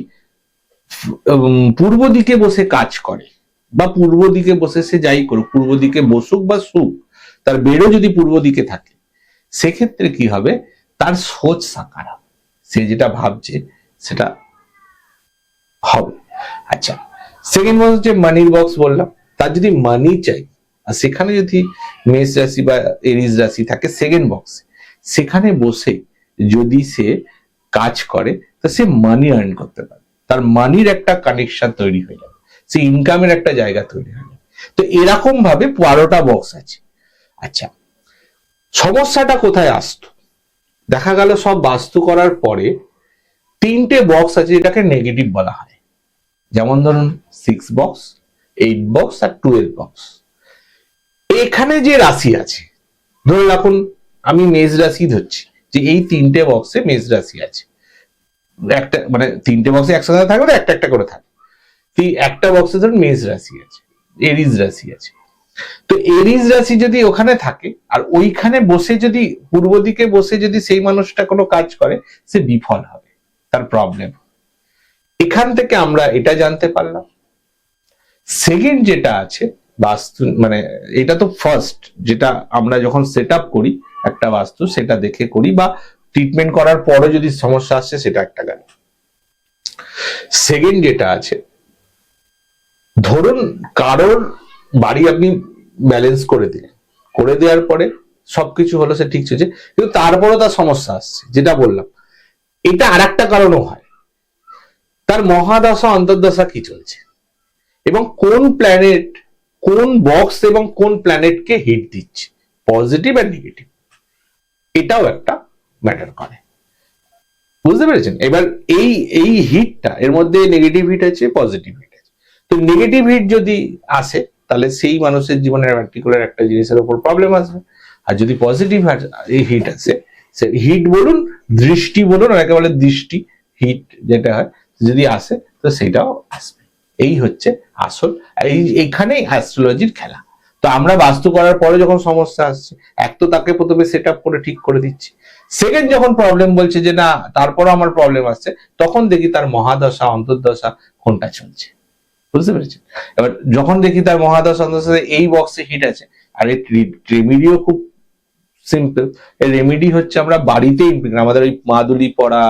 পূর্ব দিকে বসে কাজ করে বা পূর্ব দিকে বসে সে যাই করুক, পূর্ব দিকে বসুক বা শুক, তার বেরো যদি পূর্ব দিকে থাকে, সেক্ষেত্রে কি হবে? তার সোচ সাকার হবে, সে যেটা ভাবছে সেটা হবে। আচ্ছা, সেকেন্ড বক্স হচ্ছে মানির বক্স বললাম, তার যদি মানি চাই, আর সেখানে যদি মেষ রাশি বা এরিজ রাশি থাকে সেকেন্ড বক্সে, সেখানে বসে যদি সে কাজ করে, তা সে মানি আর্ন করতে পারে, তার মানির একটা কানেকশন তৈরি হয়ে যাবে, সে ইনকামের একটা জায়গা তৈরি হয়ে যাবে। তো এরকম ভাবে 12টা বক্স আছে। আচ্ছা, সমস্যাটা কোথায় আসতো? দেখা গেল সব বাস্তু করার পরে 3টে বক্স আছে যেটাকে নেগেটিভ বলা হয়, যেমন ধরুন 6 বক্স, 8 বক্স আর 12 বক্স। এখানে যে রাশি আছে, ধরুন এখন আমি মেষ রাশি ধরছি, যে এই 3টে বক্সে মেষ রাশি আছে, একটা মানে 3টে বক্সে একসাথে থাকবে, একটা একটা করে থাকবে। একটা বক্সে ধরুন মেষ রাশি আছে, এরিজ রাশি আছে, তো এরিজ রাশি যদি ওখানে থাকে আর ওইখানে বসে যদি পূর্ব দিকে বসে যদি সেই মানুষটা কোনো কাজ করে, সে বিফল হবে, তার প্রবলেম। এখান থেকে আমরা এটা জানতে পারলাম। সেকেন্ড যেটা আছে বাস্তু, মানে এটা তো ফার্স্ট, যেটা আমরা যখন সেট আপ করি একটা বাস্তু, সেটা দেখে করি, বা ট্রিটমেন্ট করার পরে যদি সমস্যা আসছে সেটা একটা গেল। সেকেন্ড যেটা আছে, ধরুন কারোর বাড়ি আপনি ব্যালেন্স করে দিলেন, করে দেওয়ার পরে সবকিছু হলো, সে ঠিক চলছে, কিন্তু তারপরও তার সমস্যা আসছে, যেটা বললাম, এটা আর একটা কারণও হয়, তার মহাদশা অন্তর্দশা কি চলছে, এবং কোন প্ল্যানেট কোন বক্স এবং কোন প্ল্যানেটকে হিট দিচ্ছে, পজিটিভ আর নেগেটিভ, এটাও একটা ম্যাটার করে, বুঝতে পেরেছেন? এবার এই হিটটা, এর মধ্যে নেগেটিভ হিট আছে, পজিটিভ হিট আছে। তো নেগেটিভ হিট যদি আসে, তাহলে সেই মানুষের জীবনের পার্টিকুলার একটা জিনিসের উপর প্রবলেম আসবে, আর যদি পজিটিভ হিট আসে, হিট বলুন, দৃষ্টি বলুন, অনেকে বলে দৃষ্টি হিট যেটা হয়, যদি আসে তো সেটাও আসবে। এই হচ্ছে আসল, এইখানেই অ্যাস্ট্রোলজির খেলা। তো আমরা বাস্তু করার পরে যখন সমস্যা আসছে, এক তো তাকে প্রথমে সেট আপ করে ঠিক করে দিচ্ছি, সেকেন্ড যখন প্রবলেম বলছে যে না তারপরও আমার প্রবলেম আসছে, তখন দেখি তার মহাদশা অন্তর্দশা কোনটা চলছে, বুঝতে পেরেছেন? এবার যখন দেখি তার মহাদশা অন্তর্দশা এই বক্সে হিট আছে, আর এই রেমেডিও খুব সিম্পল। এই রেমেডি হচ্ছে আমরা বাড়িতেই আমাদের ওই মাদুলি পরা,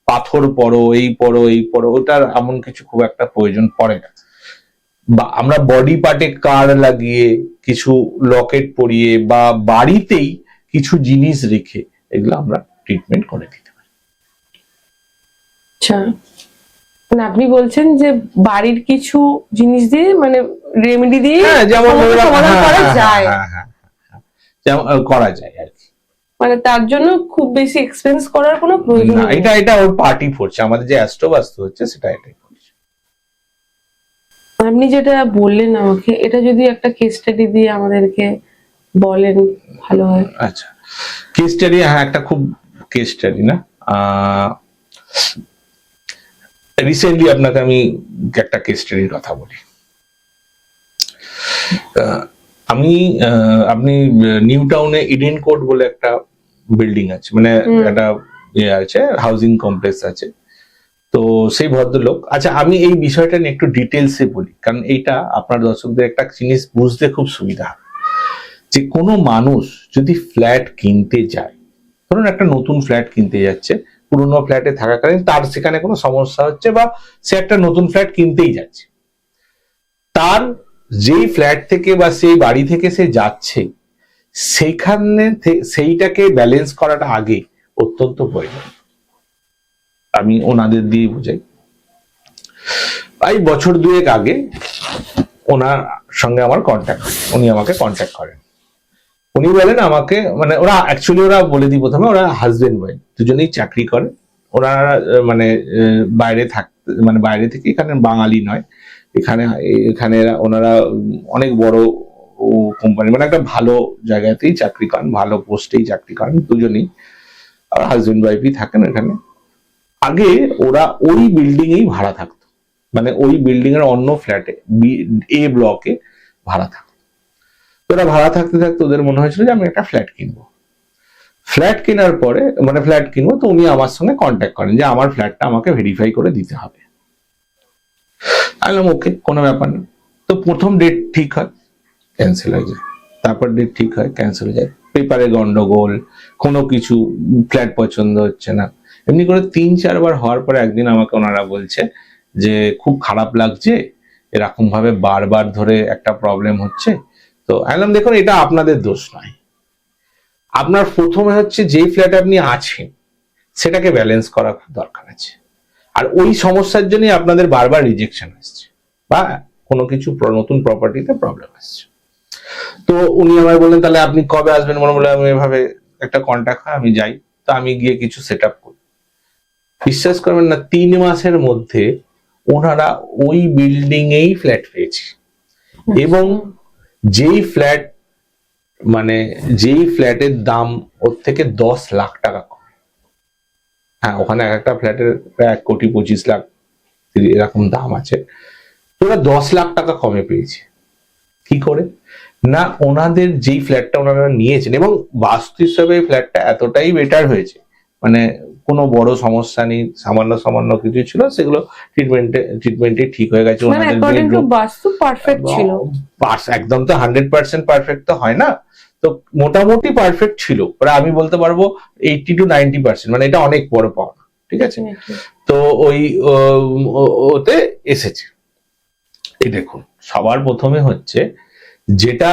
পাথর পড়ো, এই পড়ো এই পড়ো, ওটার এমন কিছু খুব একটা প্রয়োজন পড়ে না। বা আমরা বডি পার্টে কার্ড লাগিয়ে, কিছু লকেট পরিয়ে, বা বাড়িতেই কিছু জিনিস রেখে এগুলো আমরা ট্রিটমেন্ট করে দিতে পারি। আচ্ছা, মানে আপনি বলছেন যে বাড়ির কিছু জিনিস দিয়ে, মানে রেমেডি দিয়ে যেমন সমাধান করা যায়, যেমন করা যায় আর কি। মানে তার জন্য খুব বেশি এক্সপেন্স করার কোনো প্রয়োজন না, নেই। এটা ওর পার্টি পড়ছে, আমাদের যে অ্যাস্ট্রোবাস্তু হচ্ছে সেটা এটাই করছে। আপনি যেটা বললেন আমাকে, এটা যদি একটা কেস স্টাডি দিয়ে আমাদেরকে বলেন ভালো হয়। আচ্ছা, কেস স্টাডি, হ্যাঁ একটা খুব কেস স্টাডি না, রিসেন্টলি আপনাকে আমি একটা কেস স্টাডির কথা বলি। আপনি নিউ টাউনে ইডেন কোর্ট বলে একটা বিল্ডিং আছে, মানে একটা ইয়ে আছে, হাউজিং কমপ্লেক্স আছে। তো সেই ভদ্রলোক, আচ্ছা আমি এই বিষয়টা নিয়ে একটু ডিটেলসে বলি, কারণ এইটা আপনার দর্শকদের একটা জিনিস বুঝতে খুব সুবিধা হবে। যে কোনো মানুষ যদি ফ্ল্যাট কিনতে যায়, ধরুন একটা নতুন ফ্ল্যাট কিনতে যাচ্ছে, পুরোনো ফ্ল্যাটে থাকাকালীন তার সেখানে কোনো সমস্যা হচ্ছে, বা সে একটা নতুন ফ্ল্যাট কিনতেই যাচ্ছে, তার যেই ফ্ল্যাট থেকে বা সেই বাড়ি থেকে সে যাচ্ছে, সেইখানে সেইটাকে ব্যালেন্স করাটা আগে অত্যন্ত প্রয়োজন। আমি ওনাদের দিয়ে বুঝাই। এই বছর দুয়েক আগে ওনার সঙ্গে আমার কন্ট্যাক্ট, উনি আমাকে কন্ট্যাক্ট করেন। উনি বলেন আমাকে, মানে ওরা অ্যাকচুয়ালি, ওরা বলে দিই প্রথমে, ওরা হাজবেন্ড ওয়াইফ দুজনেই চাকরি করে। ওনারা মানে বাইরে থাকতে, মানে বাইরে থেকে, এখানে বাঙালি নয়, এখানে ওনারা অনেক বড় কোম্পানি, মানে একটা ভালো জায়গাতেই চাকরি করেন, ভালো পোস্টেই চাকরি করেন দুজনেই, আর হাজবেন্ড ওয়াইফই থাকেন এখানে। আগে ওরা ওই বিল্ডিং এই ভাড়া থাকতো, মানে ওই বিল্ডিং এর অন্য ফ্ল্যাটে, এ ব্লকে ভাড়া থাকতো। ওরা ভাড়া থাকতে থাকতে ওদের মনে হয়েছিল যে আমি একটা ফ্ল্যাট কিনবো। ফ্ল্যাট কেনার পরে, মানে ফ্ল্যাট কিনবো, তো উনি আমার সঙ্গে কন্ট্যাক্ট করেন যে আমার ফ্ল্যাটটা আমাকে ভেরিফাই করে দিতে হবে। আমি বললাম ওকে, কোনো ব্যাপার না। তো প্রথম ডেট ঠিক হয়, ক্যান্সেল হয়ে যায়, তারপর ডেট ঠিক হয়, ক্যান্সেল হয়ে যায়, পেপারে গন্ডগোল, কোনো কিছু, ফ্ল্যাট পছন্দ হচ্ছে না, এমনি করে 3-4 বার হওয়ার পরে একদিন আমাকে ওনারা বলছে যে খুব খারাপ লাগছে, এরকম ভাবে বারবার ধরে একটা প্রবলেম হচ্ছে। তো বললাম দেখুন, এটা আপনাদের দোষ নয়, আপনার প্রথমে হচ্ছে যেই ফ্ল্যাটে আপনি আছেন সেটাকে ব্যালেন্স করা খুব দরকার আছে, আর ওই সমস্যার জন্যই আপনাদের বারবার রিজেকশন আসছে, বা কোনো কিছু নতুন প্রপার্টিতে প্রবলেম আসছে। তো উনি আমায় বললেন তাহলে আপনি কবে আসবেন, মনে বলে আমি এভাবে একটা কন্ট্যাক্ট হয়, আমি যাই। তো আমি গিয়ে কিছু সেট আপ করি, বিশ্বাস করবেন না, 3 মাসের মধ্যে ওনারা ওই বিল্ডিং এই ফ্ল্যাট পেয়েছে, এবং যেই ফ্ল্যাট, মানে যেই ফ্ল্যাটের দাম ওর থেকে 10 লাখ টাকা কম। হ্যাঁ, ওখানে একটা ফ্ল্যাটের প্রায় 1,25,00,000 এরকম দাম আছে, ওরা 10 লাখ টাকা কমে পেয়েছে। কি করে না, ওনাদের যেই ফ্ল্যাটটা ওনারা নিয়েছেন, এবং বাস্তু হিসাবে ফ্ল্যাটটা এতটাই বেটার হয়েছে, মানে কোনো বড় সমস্যা নেই, সামান্য কিছু ছিল, সেগুলো ট্রিটমেন্টে ঠিক হয়ে গেছে। মানে অ্যাকর্ডিং টু বাস্তু পারফেক্ট ছিল, একদম তো 100% পারফেক্ট তো হয় না, তো মোটামুটি পারফেক্ট ছিল, আমি বলতে পারবো 80 to 90%, মানে এটা অনেক বড় পাওয়া, ঠিক আছে। তো ওই ওতে এসেছে। এই দেখুন, সবার প্রথমে হচ্ছে যেটা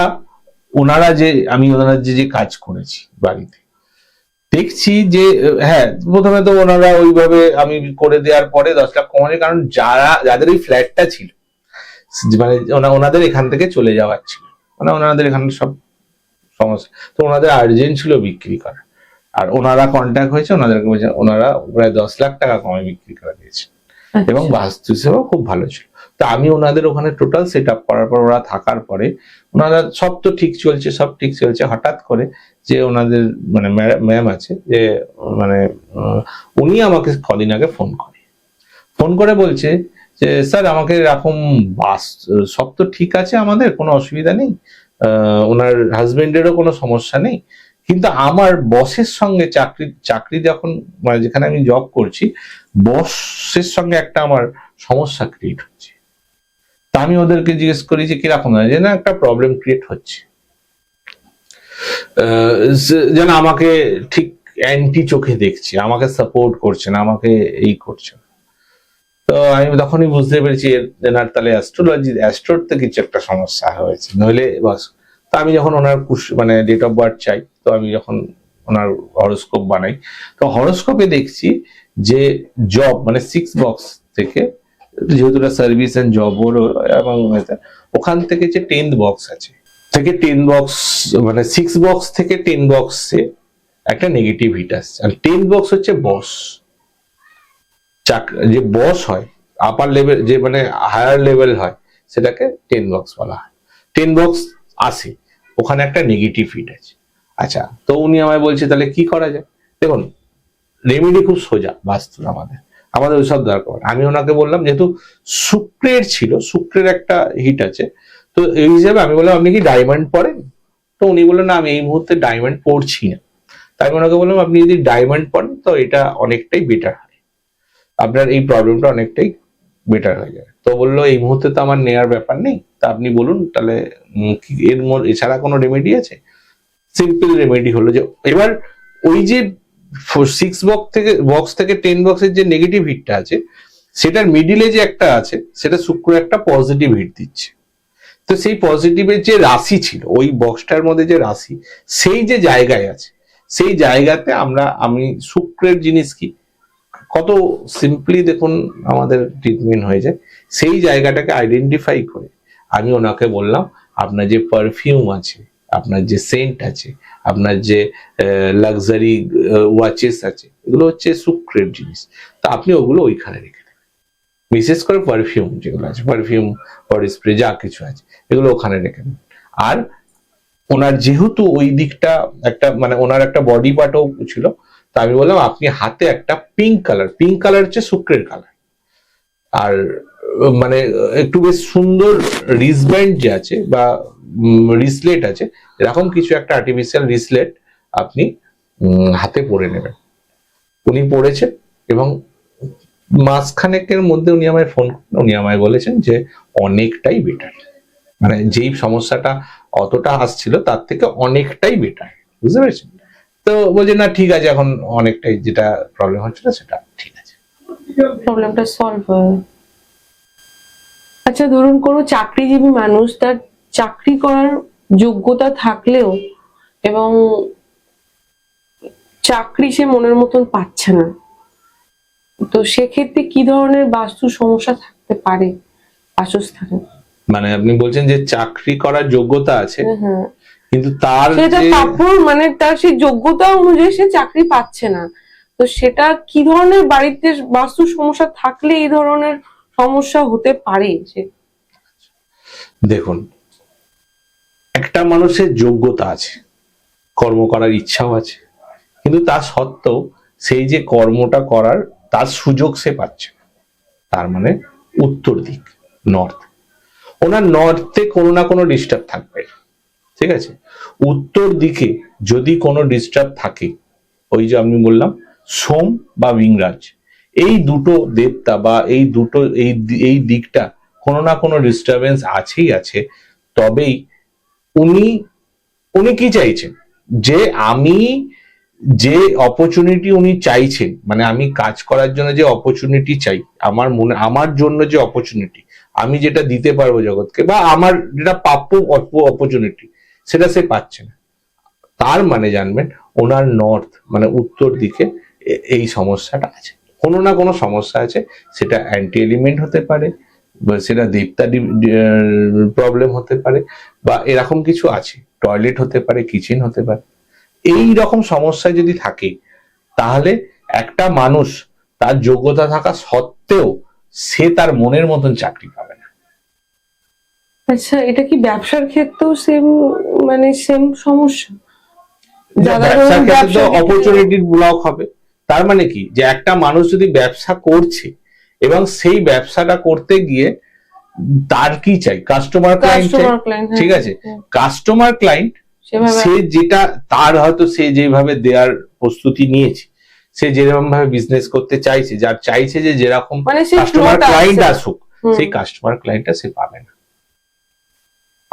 আমি ওনারা যে কাজ করেছি বাড়িতে, দেখছি যে হ্যাঁ, প্রথমে তো ওনারা ওইভাবে আমি করে দেওয়ার পরে 10 লাখ কমানো, কারণ যাদের ওই ফ্ল্যাটটা ছিল, মানে ওনাদের এখান থেকে চলে যাওয়ার ছিল, মানে ওনাদের এখানে সব সমস্যা, তো ওনাদের আর্জেন্ট ছিল বিক্রি করা, আর ওনারা কন্ট্যাক্ট হয়েছে, ওনারা প্রায় 10 লাখ টাকা কমে বিক্রি করে দিয়েছে, এবং বাস্তু হিসেবেও খুব ভালো ছিল। তো আমি ওনাদের ওখানে টোটাল সেট আপ করার পর, ওরা থাকার পরে, ওনারা সব তো ঠিক চলছে, হঠাৎ করে যে ওনাদের মানে ম্যাম আছে, যে মানে উনি আমাকে কদিন আগে ফোন করে বলছে যে স্যার, আমাকে এরকম সব তো ঠিক আছে, আমাদের কোনো অসুবিধা নেই, ওনার হাজবেন্ডেরও কোনো সমস্যা নেই, কিন্তু আমার বসের সঙ্গে চাকরি যখন, মানে যেখানে আমি জব করছি, বসের সঙ্গে একটা আমার সমস্যা ক্রিয়েট হচ্ছে। তা আমি ওদেরকে জিজ্ঞেস করি যে কিরকম, যে না একটা প্রবলেম ক্রিয়েট হচ্ছে। যেন আমাকে ঠিক অ্যান্টি চোখে দেখছে, আমাকে সাপোর্ট করছে না, আমাকে এই করছে না। তো আমি তখনই বুঝতে পেরেছি এনার তাহলে অ্যাস্ট্রোতে কিছু একটা সমস্যা হয়েছে, নইলে বাস। তো আমি যখন ওনার মানে ডেট অফ বার্থ চাই, তো আমি যখন ওনার হরোস্কোপ বানাই, তো হরোস্কোপে দেখছি যে জব মানে 6 বক্স থেকে, যেহেতু সার্ভিস এন্ড জব এবং ওখান থেকে যে 10th বক্স আছে, থেকে 10 বক্স মানে 6 বক্স থেকে 10 বক্সে একটা নেগেটিভ হিট আসছে। আর 10th বক্স হচ্ছে বস, যে বস হয়, আপার লেভেল যে মানে হায়ার লেভেল হয়, সেটাকে 10 বক্স বলা হয়। 10 বক্স আসে, ওখানে একটা নেগেটিভ হিট আছে। আচ্ছা, তো উনি আমায় বলছে তাহলে কি করা যায়। দেখুন, রেমেডি খুব সোজা বাস্তুর, আমাদের ওইসব দরকার। আমি ওনাকে বললাম, যেহেতু শুক্রের ছিল, শুক্রের একটা হিট আছে, তো এই হিসাবে আমি বললাম আপনি কি ডায়মন্ড পরেন? তো উনি বললেন না, আমি এই মুহূর্তে ডায়মন্ড পড়ছি না। তাই আমি ওনাকে বললাম আপনি যদি ডায়মন্ড পড়েন তো এটা অনেকটাই বেটার হয়, আপনার এই প্রবলেমটা অনেকটাই বেটার হয়ে যাবে। তো বললো এই মুহূর্তে তো আমার নেয়ার ব্যাপার নেই, তা আপনি বলুন তাহলে এছাড়া কোনো রেমেডি আছে? সিম্পল রেমেডি হলো যে এবার ওই যে 6 বক্স থেকে 10 বক্সের যে নেগেটিভ হিটটা আছে, সেটার মিডিলে যে একটা আছে, সেটা শুক্র একটা পজিটিভ হিট দিচ্ছে। তো সেই পজিটিভের যে রাশি ছিল, ওই বক্সটার মধ্যে যে রাশি, সেই যে জায়গায় আছে, সেই জায়গাতে আমি শুক্রের জিনিস কি কত সিম্পলি দেখুন আমাদের ট্রিটমেন্ট হয়ে যায়। সেই জায়গাটাকে আইডেন্টিফাই করে আমি ওনাকে বললাম আপনার যে পারফিউম আছে, আপনার যে সেন্ট আছে, আপনার যে লাক্সারি ওয়াচেস আছে, এগুলো হচ্ছে শুক্রের জিনিস, তা আপনি ওগুলো ওইখানে রেখে দেবেন। বিশেষ করে পারফিউম যেগুলো আছে, পারফিউম, বডি স্প্রে যা কিছু আছে, এগুলো ওখানে রেখে দেবেন। আর ওনার যেহেতু ওই দিকটা একটা মানে ওনার একটা বডি পার্টও ছিল, তো আমি বললাম আপনি হাতে একটা পিঙ্ক কালার হচ্ছে শুক্রের কালার, আর মানে একটু বেশ সুন্দর রিসব্যান্ড যে আছে বা রিসলেট আছে, এরকম কিছু একটা আর্টিফিশিয়াল রিসলেট আপনি হাতে পরে নেবেন। উনি পড়েছেন এবং মাসখানেকের মধ্যে উনি আমায় ফোন করেন, উনি আমায় বলেছেন যে অনেকটাই বেটার, মানে যেই সমস্যাটা অতটা আসছিল তার থেকে অনেকটাই বেটার, বুঝতে পেরেছেন? তো বলছে না ঠিক আছে, এখন অনেকটাই যেটা প্রবলেম হচ্ছিল সেটা ঠিক আছে, প্রবলেমটা সলভ হয়। আচ্ছা, ধরুন কোনো চাকরিজীবী মানুষ, তার চাকরি করার যোগ্যতা থাকলেও এবং চাকরি সে মনের মতন পাচ্ছে না, তো সেক্ষেত্রে কি ধরনের বাস্তু সমস্যা থাকতে পারে বাসস্থানে? মানে আপনি বলছেন যে চাকরি করার যোগ্যতা আছে কিন্তু তার সেটা তারপর মানে তার সেই যোগ্যতা অনুযায়ী সে চাকরি পাচ্ছে না, তো সেটা কি ধরনের বাড়িতে বাস্তু সমস্যা থাকলে এই ধরনের সমস্যা হতে পারে? দেখুন, একটা মানুষের যোগ্যতা আছে, কর্ম করার ইচ্ছাও আছে, কিন্তু তা সত্ত্বেও সেই যে কর্মটা করার তার সুযোগ সে পাচ্ছে না। তার মানে উত্তর দিক, নর্থ, ওনার নর্থে কোনো না কোনো ডিস্টার্ব থাকবে, ঠিক আছে? উত্তর দিকে যদি কোনো ডিস্টার্ব থাকে, ওই যে আমি বললাম সোম বা বিংরাজ, এই দুটো দেবতা বা এই দিকটা কোনো না কোনো ডিস্টারবেন্স আছেই আছে, তবেই উনি কি চাইছেন, যে আমি যে অপরচুনিটি উনি চাইছেন, মানে আমি কাজ করার জন্য যে অপরচুনিটি চাই, আমার জন্য যে অপরচুনিটি, আমি যেটা দিতে পারবো জগৎকে, বা আমার যেটা প্রাপ্য অপরচুনিটি, সেটা সে পাচ্ছে না। তার মানে জানবেন ওনার নর্থ মানে উত্তর দিকে এই সমস্যাটা আছে, কোনো না কোনো সমস্যা আছে। সেটা অ্যান্টি এলিমেন্ট হতে পারে, বা সেটা দেবতা প্রবলেম হতে পারে, বা এরকম কিছু আছে, টয়লেট হতে পারে, কিচেন হতে পারে। এই রকম সমস্যা যদি থাকে, তাহলে একটা মানুষ তার যোগ্যতা থাকা সত্ত্বেও সে তার মনের মতন চাকরি পাবে না। আচ্ছা, এটা কি ব্যবসার ক্ষেত্রেও সেম মানে সেম সমস্যা? ব্যবসার ক্ষেত্রে তো অপরচুনিটি ব্লক হবে। তার মানে কি, যে একটা মানুষ যদি ব্যবসা করছে এবং সেই ব্যবসাটা করতে গিয়ে তার কি চাই, কাস্টমার ক্লায়েন্ট চাই, ঠিক আছে? কাস্টমার ক্লায়েন্ট সে যেটা তার হয়তো সে যেভাবে দেওয়ার প্রস্তুতি নিয়েছে, সে যেরকম ভাবে বিজনেস করতে চাইছে, যার চাইছে যে যেরকম কাস্টমার ক্লায়েন্ট আসুক, সেই কাস্টমার ক্লায়েন্টটা সে পাবে না।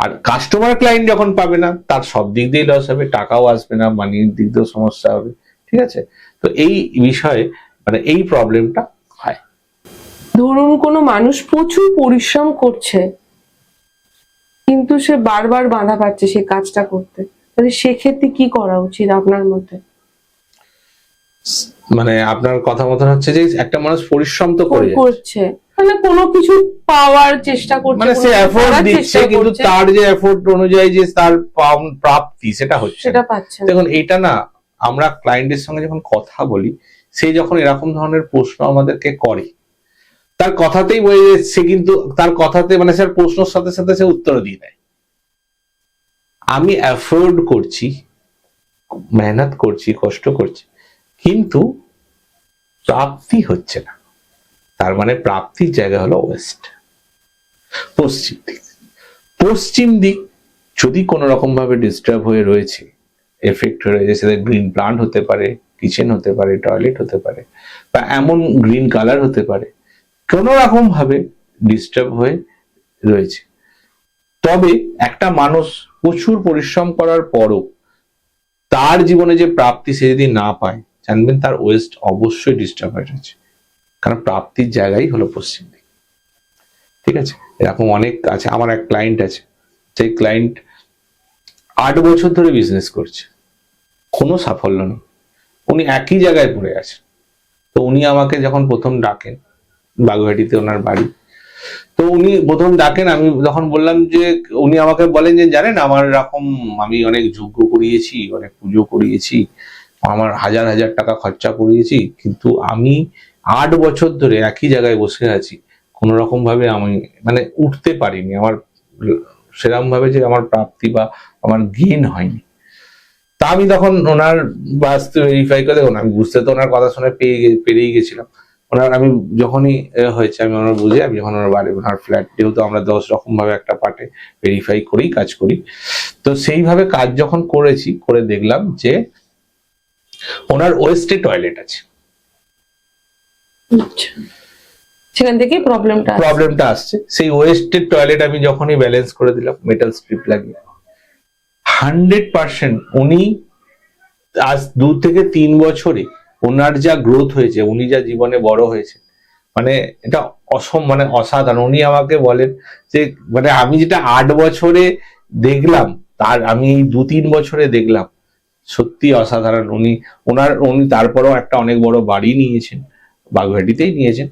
আর কাস্টমার ক্লায়েন্ট যখন পাবে না, তার সব দিক দিয়ে লস হবে, টাকাও আসবে না, মানির দিক দিয়েও সমস্যা হবে। ঠিক আছে, তো এই বিষয়ে মানে এই প্রবলেমটা হয়। ধরুন কোনো মানুষ প্রচুর পরিশ্রম করছে, কিন্তু সে বারবার বাধা পাচ্ছে সেই কাজটা করতে, তাহলে সেক্ষেত্রে কি করা উচিত আপনার মতে? মানে আপনার কথা মতন হচ্ছে যে একটা মানুষ পরিশ্রম তো করছে, মানে কোনো কিছু পাওয়ার চেষ্টা করছে, মানে সে এফোর্ট দিচ্ছে, কিন্তু তার যে এফোর্ট অনুযায়ী যে তার প্রাপ্তি সেটা হচ্ছে সেটা পাচ্ছে। দেখুন, এটা না, আমরা ক্লায়েন্টের সঙ্গে যখন কথা বলি, সে যখন এরকম ধরনের প্রশ্ন আমাদেরকে করে, তার কথাতেই বোঝা যায় সে কিন্তু তার কথাতে মানে স্যার প্রশ্নের সাথে সাথে সে উত্তর দিয়ে দেয়। আমি এফোর্ড করছি, মেহনত করছি, কষ্ট করছি, কিন্তু প্রাপ্তি হচ্ছে না। তার মানে প্রাপ্তির জায়গা হলো ওয়েস্ট, পশ্চিম দিক। পশ্চিম দিক যদি কোনো রকম ভাবে ডিস্টার্ব হয়ে রয়েছে, এফেক্ট হয়ে রয়েছে, সেটা গ্রিন প্লান্ট হতে পারে, কিচেন হতে পারে, টয়লেট হতে পারে, বা এমন গ্রিন কালার হতে পারে, কোনো রকম ভাবে ডিস্টার্ব হয়ে রয়েছে, তবে একটা মানুষ প্রচুর পরিশ্রম করার পরও তার জীবনে যে প্রাপ্তি সে যদি না পায়, জানবেন তার ওয়েস্ট অবশ্যই ডিস্টার্ব হয়ে রয়েছে, কারণ প্রাপ্তির জায়গাই হলো পশ্চিম দিক। ঠিক আছে, এরকম অনেক আছে। আমার এক ক্লায়েন্ট আছে, সেই ক্লায়েন্ট 8 বছর ধরে বিজনেস করছে, কোনো সাফল্য নেই, উনি একই জায়গায় পড়ে আছেন। তো উনি আমাকে যখন প্রথম ডাকেন, বাগুইহাটিতে ওনার বাড়ি, তো উনি প্রথম ডাকেন, আমি যখন বললাম যে, উনি আমাকে বলেন যে জানেন আমার এরকম, আমি অনেক যজ্ঞ করিয়েছি, অনেক পুজো করিয়েছি, আমার হাজার হাজার টাকা খরচা করিয়েছি, কিন্তু আমি 8 বছর ধরে একই জায়গায় বসে আছি, কোন রকম ভাবে আমি মানে উঠতে পারিনি, আমার সেরকম ভাবে যে আমার প্রাপ্তি বা আমার গেইন হয়নি। তা আমি তখন ওনার বাস্তু ভেরিফাই করে, দেখুন আমি বুঝতে তো ওনার কথা শুনে পেরেই গেছিলাম। ওনার আমি যখনই হয়েছে আমি ওনার বুঝে, আমি যখন ওনার বাড়ি, ওনার ফ্ল্যাট, যেহেতু আমরা 10 রকম ভাবে একটা পার্টে ভেরিফাই করেই কাজ করি, তো সেইভাবে কাজ যখন করেছি, করে দেখলাম যে ওনার ওয়েস্টে টয়লেট আছে। সেখান থেকে প্রবলেমটা আসছে। সেই ওয়েস্টের টয়লেট আমি যখনই ব্যালেন্স করে দিলাম মেটাল স্ট্রিপ লাগিয়ে, 100% উনি আজ 2 থেকে 3 বছরে ওনার যা গ্রোথ হয়েছে, উনি যা জীবনে বড় হয়েছে, মানে এটা মানে অসাধারণ। উনি আমাকে বলেন যে মানে আমি যেটা 8 বছরে দেখলাম, তার আমি এই 2-3 বছরে দেখলাম, সত্যি অসাধারণ। উনি তারপরেও একটা অনেক বড় বাড়ি নিয়েছেন, বাগুইহাটিতেই নিয়েছেন,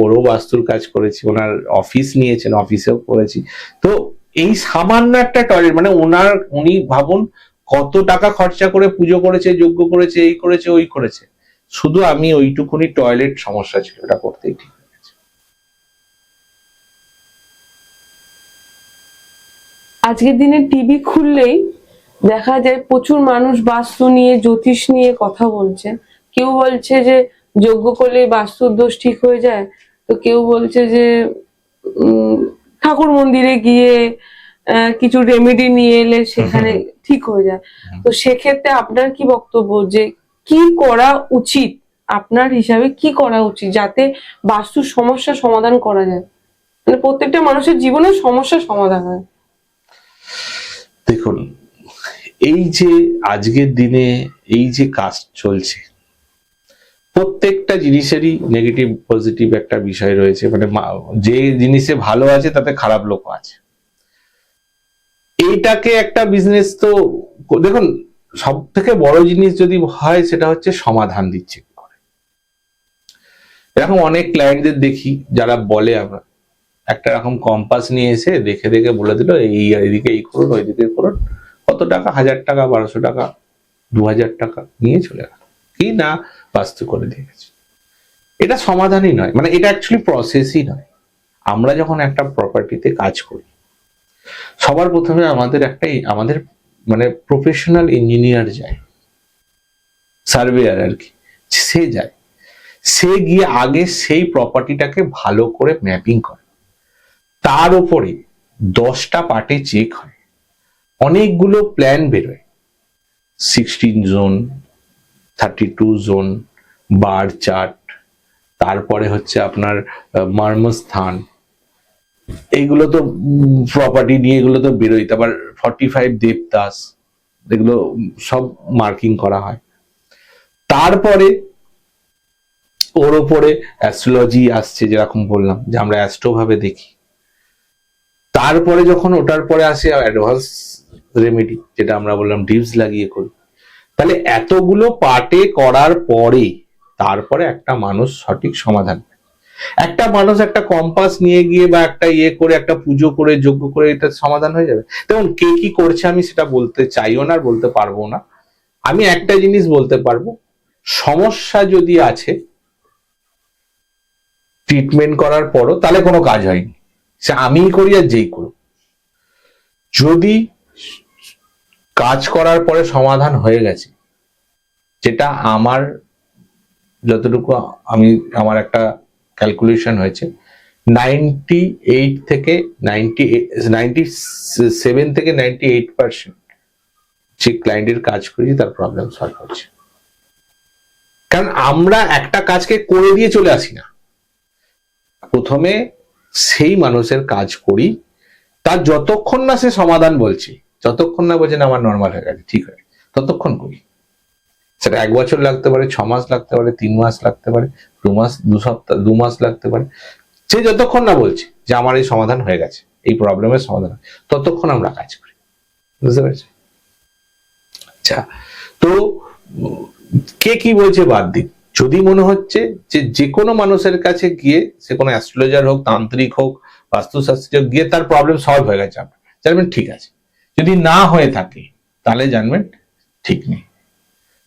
ওরও বাস্তুর কাজ করেছি, ওনার অফিস নিয়েছেন, অফিসেও করেছি। তো এই সামান্য একটা টয়লেট, মানে উনি ভাবুন কত টাকা খরচা করে পুজো করেছে, যজ্ঞ করেছে, এই করেছে, ওই করেছে, শুধু আমি ওইটুকুনি টয়লেট সমস্যা ছিল, এটা করতেই ঠিক হয়ে গেছে। আজকের দিনে টিভি খুললেই দেখা যায় প্রচুর মানুষ বাস্তু নিয়ে, জ্যোতিষ নিয়ে কথা বলছে। কেউ বলছে যে যজ্ঞ করলে বাস্তুর দোষ ঠিক হয়ে যায়, তো কেউ বলছে যে ঠাকুর মন্দিরে গিয়ে কিছু রেমেডি নিয়ে এলে সেখানে ঠিক হয়ে যায়। তো সেক্ষেত্রে আপনার কি বক্তব্য, যে কি করা উচিত, আপনার হিসাবে কি করা উচিত যাতে বাস্তুর সমস্যা সমাধান করা যায়, মানে প্রত্যেকটা মানুষের জীবনে সমস্যার সমাধান হয়? দেখুন, এই যে আজকের দিনে এই যে কাজ চলছে, প্রত্যেকটা জিনিসেরই নেগেটিভ পজিটিভ একটা বিষয় রয়েছে, মানে যে জিনিসে ভালো আছে তাতে খারাপ লোক আছে। এইটাকে একটা বিজনেস, তো দেখুন সব থেকে বড় জিনিস যদি হয় সেটা হচ্ছে সমাধান দিচ্ছে। এরকম অনেক ক্লায়েন্টদের দেখি যারা বলে, আমরা একটা রকম কম্পাস নিয়ে এসে দেখে দেখে বলে দিল এইদিকে এই করুন, ওইদিকে করুন, কত টাকা, 1000 টাকা, 1200 টাকা, 2000 টাকা নিয়ে চলে গেল, কি না বাস্তু করে দিয়ে গেছে। এটা সমাধানই নয়, মানে এটা অ্যাকচুয়ালি প্রসেসই নয়। আমরা যখন একটা প্রপার্টিতে কাজ করি, সবার প্রথমে আমাদের মানে প্রফেশনাল ইঞ্জিনিয়ার যায়, সার্ভেয়ার আর কি, সে যায়, সে গিয়ে আগে সেই প্রপার্টিটাকে ভালো করে ম্যাপিং করে, তার উপরে 10টা পার্টে চেক হয়, অনেকগুলো প্ল্যান বেরোয়, 16 জোন, 32 জোন, বার চার্ট, তারপরে হচ্ছে আপনার মর্মস্থান, এইগুলো তো প্রপার্টি নিয়ে এগুলো তো বেরোই। তারপর 45 দেবদাস, এগুলো সব মার্কিং করা হয়। তারপরে ওর ওপরে অ্যাস্ট্রোলজি আসছে, যেরকম বললাম যে আমরা অ্যাস্ট্রো ভাবে দেখি। তারপরে যখন ওটার পরে আসে অ্যাডভান্স রেমেডি, যেটা আমরা বললাম ডিপস লাগিয়ে করি। তাহলে এতগুলো পার্টে করার পরে তারপরে একটা মানুষ সঠিক সমাধান। একটা মানুষ একটা কম্পাস নিয়ে গিয়ে বা একটা ইয়ে করে একটা পুজো করে যজ্ঞ করে এটা সমাধান হয়ে যাবে? তেমন কে কি করছে আমি সেটা বলতে চাইও না, আর বলতে পারবো না। আমি একটা জিনিস বলতে পারবো, সমস্যা যদি আছে ট্রিটমেন্ট করার পরও তাহলে কোনো কাজ হয়নি, সে আমিই করি আর যেই করুক। যদি কাজ করার পরে সমাধান হয়ে গেছে, যেটা আমার যতটুকু আমার একটা ক্যালকুলেশন হয়েছে, 98 থেকে 97 থেকে 98% যে ক্লায়েন্টের কাজ করেছি তার প্রবলেম সলভ হচ্ছে। কারণ আমরা একটা কাজকে করে দিয়ে চলে আসি না, প্রথমে সেই মানুষের কাজ করি, তার যতক্ষণ না সে সমাধান বলছে, যতক্ষণ না বলছে না আমার নর্মাল হয়ে গেছে, ঠিক আছে, ততক্ষণ করি। সেটা 1 বছর লাগতে পারে, 6 মাস লাগতে পারে, 3 মাস লাগতে পারে, 2 মাস, 2 সপ্তাহ, 2 মাস লাগতে পারে। সে যতক্ষণ না বলছে যে আমার এই সমাধান হয়ে গেছে, এই প্রবলেমের সমাধান, ততক্ষণ আমরা কাজ করি। বুঝতে পেরেছি? আচ্ছা, তো কে কি বলছে বাদ দিন। যদি মনে হচ্ছে যে কোনো মানুষের কাছে গিয়ে, সে কোনো অ্যাস্ট্রোলজার হোক, তান্ত্রিক হোক, বাস্তুশাস্ত্রী হোক, গিয়ে তার প্রবলেম সলভ হয়ে গেছে, আপনার জানবেন ঠিক আছে। যদি না হয়ে থাকে তাহলে জানবেন ঠিক নেই।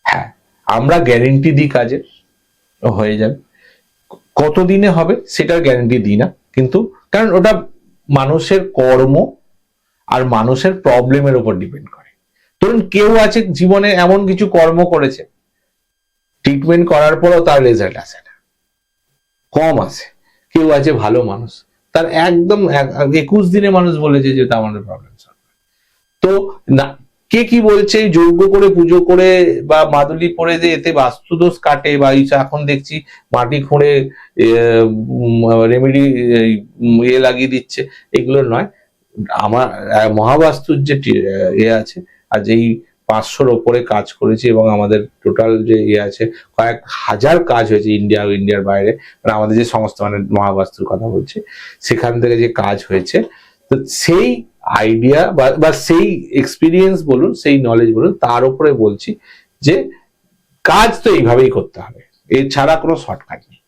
হ্যাঁ, আমরা গ্যারেন্টি দিই কাজের হয়ে যাবে, কতদিনে হবে সেটার গ্যারেন্টি দিই না, কিন্তু কারণ ওটা মানুষের কর্ম আর মানুষের প্রবলেমের উপর ডিপেন্ড করে। ধরুন কেউ আছে জীবনে এমন কিছু কর্ম করেছে, ট্রিটমেন্ট করার পরও তার রেজাল্ট আসে না, কম আসে। কেউ আছে ভালো মানুষ, তার একদম 21 দিনে মানুষ বলেছে যে তা আমাদের প্রবলেম সলভ। তো না, কে কি বলছে যজ্ঞ করে পুজো করে বা মাদুলি পরে যে এতে বাস্তুদোষ কাটে, বা এখন দেখছি মাটি খুঁড়ে রেমেডি লাগিয়ে দিচ্ছে, এগুলো নয়। আমার মহাবাস্তুর যে আছে, আর যেই 500-র ওপরে কাজ করেছি, এবং আমাদের টোটাল যে আছে কয়েক হাজার কাজ হয়েছে ইন্ডিয়ার বাইরে, মানে আমাদের যে সংস্থা, মানে মহাবাস্তুর কথা বলছি, সেখান থেকে যে কাজ হয়েছে, তো সেই আইডিয়া বা সেই এক্সপিরিয়েন্স বলুন, সেই নলেজ বলুন, তার উপরে বলছি যে কাজ তো এইভাবেই করতে হবে, এছাড়া কোনো শর্টকাট নেই।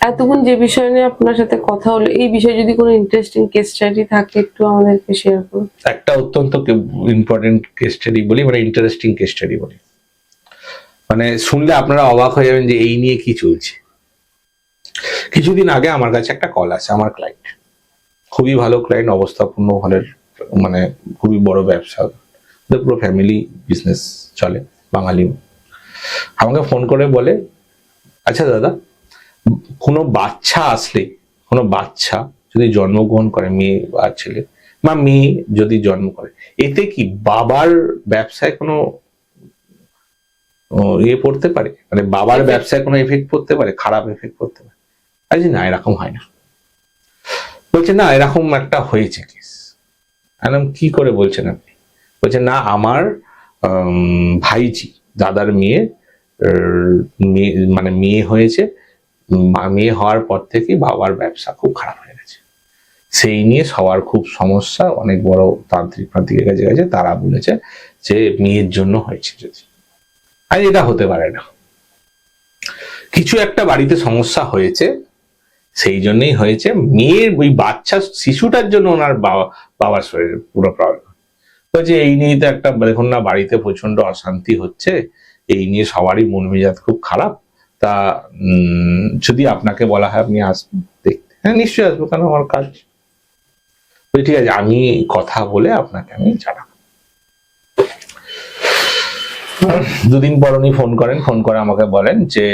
এতক্ষণ যে বিষয় নিয়ে আপনার সাথে কথা হলো, এই বিষয়ে যদি কোনো ইন্টারেস্টিং কেস স্টাডি থাকে একটু আমাদেরকে শেয়ার করুন। একটা অত্যন্ত ইম্পর্টেন্ট কেস স্টাডি বলি, মানে ইন্টারেস্টিং কেস স্টাডি বলি, মানে শুনলে আপনারা অবাক হয়ে যাবেন যে এই নিয়ে কি চলছে। কিছুদিন আগে আমার কাছে একটা কল আছে, আমার ক্লায়েন্ট, খুবই ভালো ক্লায়েন্ট, অবস্থাপূর্ণ ঘরের, মানে খুবই বড় ব্যবসা, পুরো ফ্যামিলি বিজনেস চলে, বাঙালি। আমাকে ফোন করে বলে, আচ্ছা দাদা, কোনো বাচ্চা আসলে, কোনো বাচ্চা যদি জন্মগ্রহণ করে, মেয়ে বা ছেলে বা মেয়ে যদি জন্ম করে, এতে কি বাবার ব্যবসায় কোনো ইয়ে পড়তে পারে, মানে বাবার ব্যবসায় কোনো এফেক্ট পড়তে পারে, খারাপ এফেক্ট পড়তে পারে? আরে না, এরকম হয় না। বলছে না, এরকম একটা হয়েছে কেস। একদম কি করে বলছেন আপনি? বলছে না, আমার ভাইজি, দাদার মেয়ে, মানে মেয়ে হয়েছে, মেয়ে হওয়ার পর থেকে বাবার ব্যবসা খুব খারাপ হয়ে গেছে, সেই নিয়ে সবার খুব সমস্যা, অনেক বড় তান্ত্রিক ফান্ত্রিকের কাছে গেছে, তারা বলেছে যে মেয়ের জন্য হয়েছে। যদি আর এটা হতে পারে না, কিছু একটা বাড়িতে সমস্যা হয়েছে, সেই জন্যই হয়েছে। মেয়ের ওই বাচ্চা শিশুটার জন্য ওনার বাবার শরীরে পুরো প্রবলেম। বলছে এই নিয়ে তো একটা, দেখুন না, বাড়িতে প্রচন্ড অশান্তি হচ্ছে, এই নিয়ে সবারই মন মেজাজ খুব খারাপ, তা যদি আপনাকে বলা হয় আপনি আসবেন দেখতে? হ্যাঁ নিশ্চয়ই আসবো, কেন, আমার কাজ। ঠিক আছে, আমি কথা বলে আপনাকে আমি জানাবো। 2 দিন পর উনি ফোন করেন, ফোন করে আমাকে বলেন যে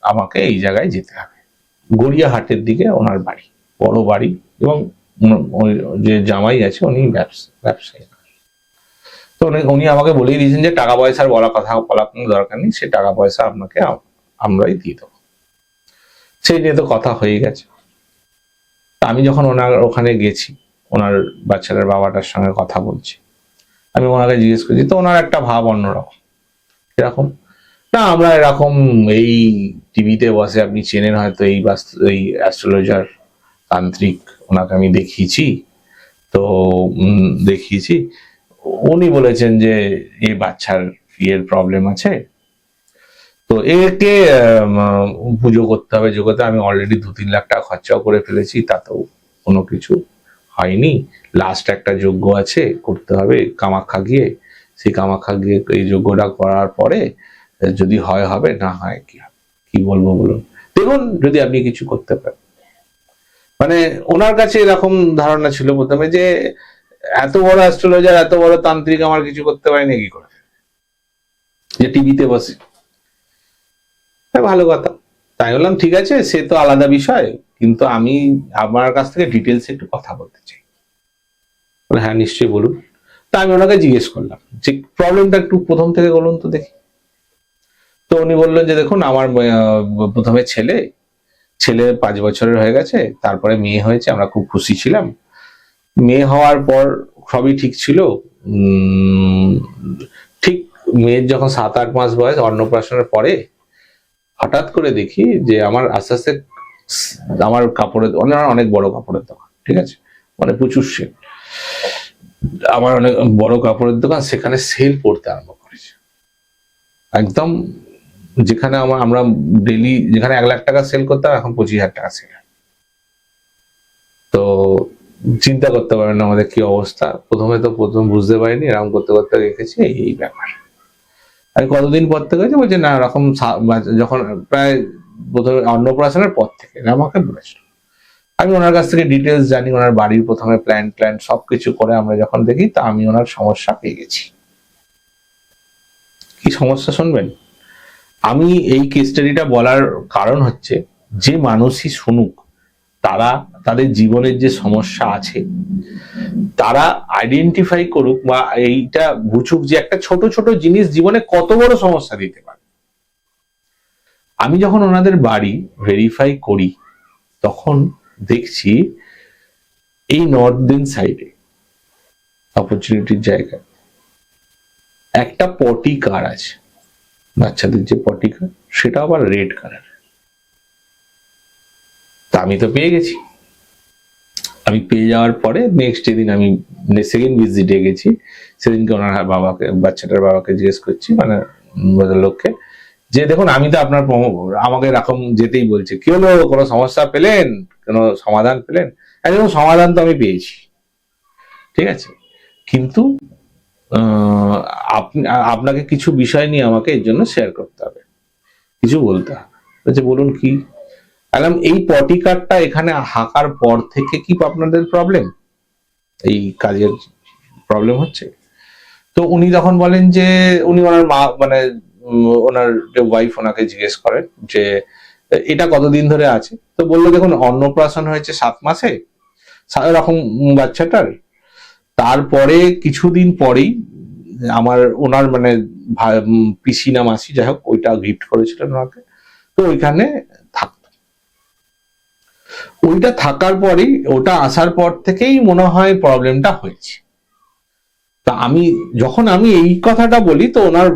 আমাকে এই জায়গায় যেতে হবে, গড়িয়াহাটের দিকে ওনার বাড়ি, বড় বাড়ি, এবং যে জামাই আছে উনি ব্যবসায়ী। তো উনি আমাকে বলেই দিয়েছেন যে টাকা পয়সার বলার কোনো দরকার নেই, সে টাকা পয়সা আপনাকে আমরাই দিয়ে দেবো। সেই নিয়ে তো কথা হয়ে গেছে। আমি যখন ওনার ওখানে গেছি, ওনার বাচ্চাটার বাবাটার সঙ্গে কথা বলছি, আমি ওনাকে জিজ্ঞেস করছি, তো ওনার একটা ভাব অন্যরকম। এরকম না, আমরা এরকম এই টিভিতে বসে, আপনি চেনেন হয়তো এই অ্যাস্ট্রোলজার তান্ত্রিক, ওনাকে আমি দেখিয়েছি, তো দেখিয়েছি, উনি বলেছেন যে এই বাচ্চার ইয়ের প্রবলেম আছে, তো একে পুজো করতে হবে। যোগ্যতা আমি অলরেডি 2-3 লাখ টাকা খরচাও করে ফেলেছি, তাতেও কোনো কিছু হয়নি। লাস্ট একটা যজ্ঞ আছে, করতে হবে কামাখ্যা গিয়ে, সেই কামাখ্যা গিয়ে এই যজ্ঞটা করার পরে যদি হয় হবে, না হয় কি বলবো বলুন। দেখুন যদি আপনি কিছু করতে পারেন। মানে ওনার কাছে এরকম ধারণা ছিল প্রথমে যে এত বড় অ্যাস্ট্রোলজার, এত বড় তান্ত্রিক আমার কিছু করতে পারেনি কি করে, যে টিভিতে বসে। ভালো কথা, তাই বললাম ঠিক আছে, সে তো আলাদা বিষয়, কিন্তু আমি আমার কাছ থেকে ডিটেলস একটু কথা বলতে চাই। বলে হ্যাঁ নিশ্চয়ই বলুন। তা আমি ওনাকে জিজ্ঞেস করলাম যে প্রবলেমটা একটু প্রথম থেকে বলুন তো দেখি। তো উনি বললেন যে দেখুন, আমার প্রথমে ছেলে 5 বছরের হয়ে গেছে, তারপরে মেয়ে হয়েছে, আমরা খুব খুশি ছিলাম। মেয়ে হওয়ার পর সবই ঠিক ছিল, ঠিক মেয়ের যখন 7-8 মাস বয়স, অন্নপ্রাশনের পরে হঠাৎ করে দেখি যে আমার আস্তে আস্তে আমার কাপড়ের, অনেক বড় কাপড়ের দোকান, ঠিক আছে, মানে প্রচুর সেল, আমার অনেক বড় কাপড়ের দোকান, সেখানে সেল পড়তে আরম্ভ করেছে একদম। যেখানে আমরা ডেইলি যেখানে 1 লাখ টাকা সেল করতাম, এখন 25,000 টাকা সেল। তো চিন্তা করতে পারেন আমাদের কি অবস্থা। প্রথম বুঝতে পারিনি, এরকম করতে করতে রেখেছি এই ব্যাপার। আমি কতদিন পর থেকে হয়েছে বলছে, না এরকম যখন প্রায় প্রথমে অন্নপ্রাশনের পর থেকে আমাকে বলেছিল। আমি ওনার কাছ থেকে ডিটেলস জানি, ওনার বাড়ির প্রথমে প্ল্যান সবকিছু করে আমরা যখন দেখি, তা আমি ওনার সমস্যা পেয়ে গেছি। কি সমস্যা শুনবেন? আমি এই কেস স্টাডিটা বলার কারণ হচ্ছে, যে মানুষই শুনুক, তারা তাদের জীবনের যে সমস্যা আছে তারা আইডেন্টিফাই করুক, বা এইটা বুঝুক যে একটা ছোট ছোট জিনিস জীবনে কত বড় সমস্যা দিতে পারে। আমি যখন ওনাদের বাড়ি ভেরিফাই করি, তখন দেখছি এই নর্দার্ন সাইডে অপরচুনিটির জায়গায় একটা পটি কার আছে, বাচ্চাদের যে পটি কার, সেটা আবার রেড কালার। তা আমি তো পেয়ে গেছি। আমি পেয়ে যাওয়ার পরে নেক্সট যেদিন আমি সেকেন্ড ভিজিটে গেছি, সেদিনকে ওনার বাচ্চাটার বাবাকে জিজ্ঞেস করছি, মানে লোককে, যে দেখুন আমি তো আপনার আমাকে এরকম যেতেই বলছে, কি হলো, কোনো সমস্যা পেলেন, কোনো সমাধান পেলেন? একদম সমাধান তো আমি পেয়েছি, ঠিক আছে, কিন্তু আপনাকে কিছু বিষয় নিয়ে আমাকে এর জন্য শেয়ার করতে হবে, কিছু বলতে হবে। বলুন কি? এই পটি কার্ডটা এখানে হাঁকার পর থেকে কি আপনাদের প্রবলেম, এই কাজের প্রবলেম হচ্ছে? তো উনি তখন বলেন যে উনি ওনার মা, মানে ওনার ওয়াইফ ওনাকে জিজ্ঞেস করেন যে এটা কতদিন ধরে আছে। তো বললো দেখুন, অন্নপ্রাশন হয়েছে 7 মাসে এরকম বাচ্চাটার, তারপরে কিছুদিন পরেই ওনার মানে পিসি না মাসি, যাই হোক, ওইটা গিফট করেছিলেন ওনাকে। তো ওইখানে ওইটা থাকার পরেই, ওটা আসার পর থেকেই মনে হয় প্রবলেমটা হয়েছে। তা যখন আমি এই কথাটা বলি, তো ওনার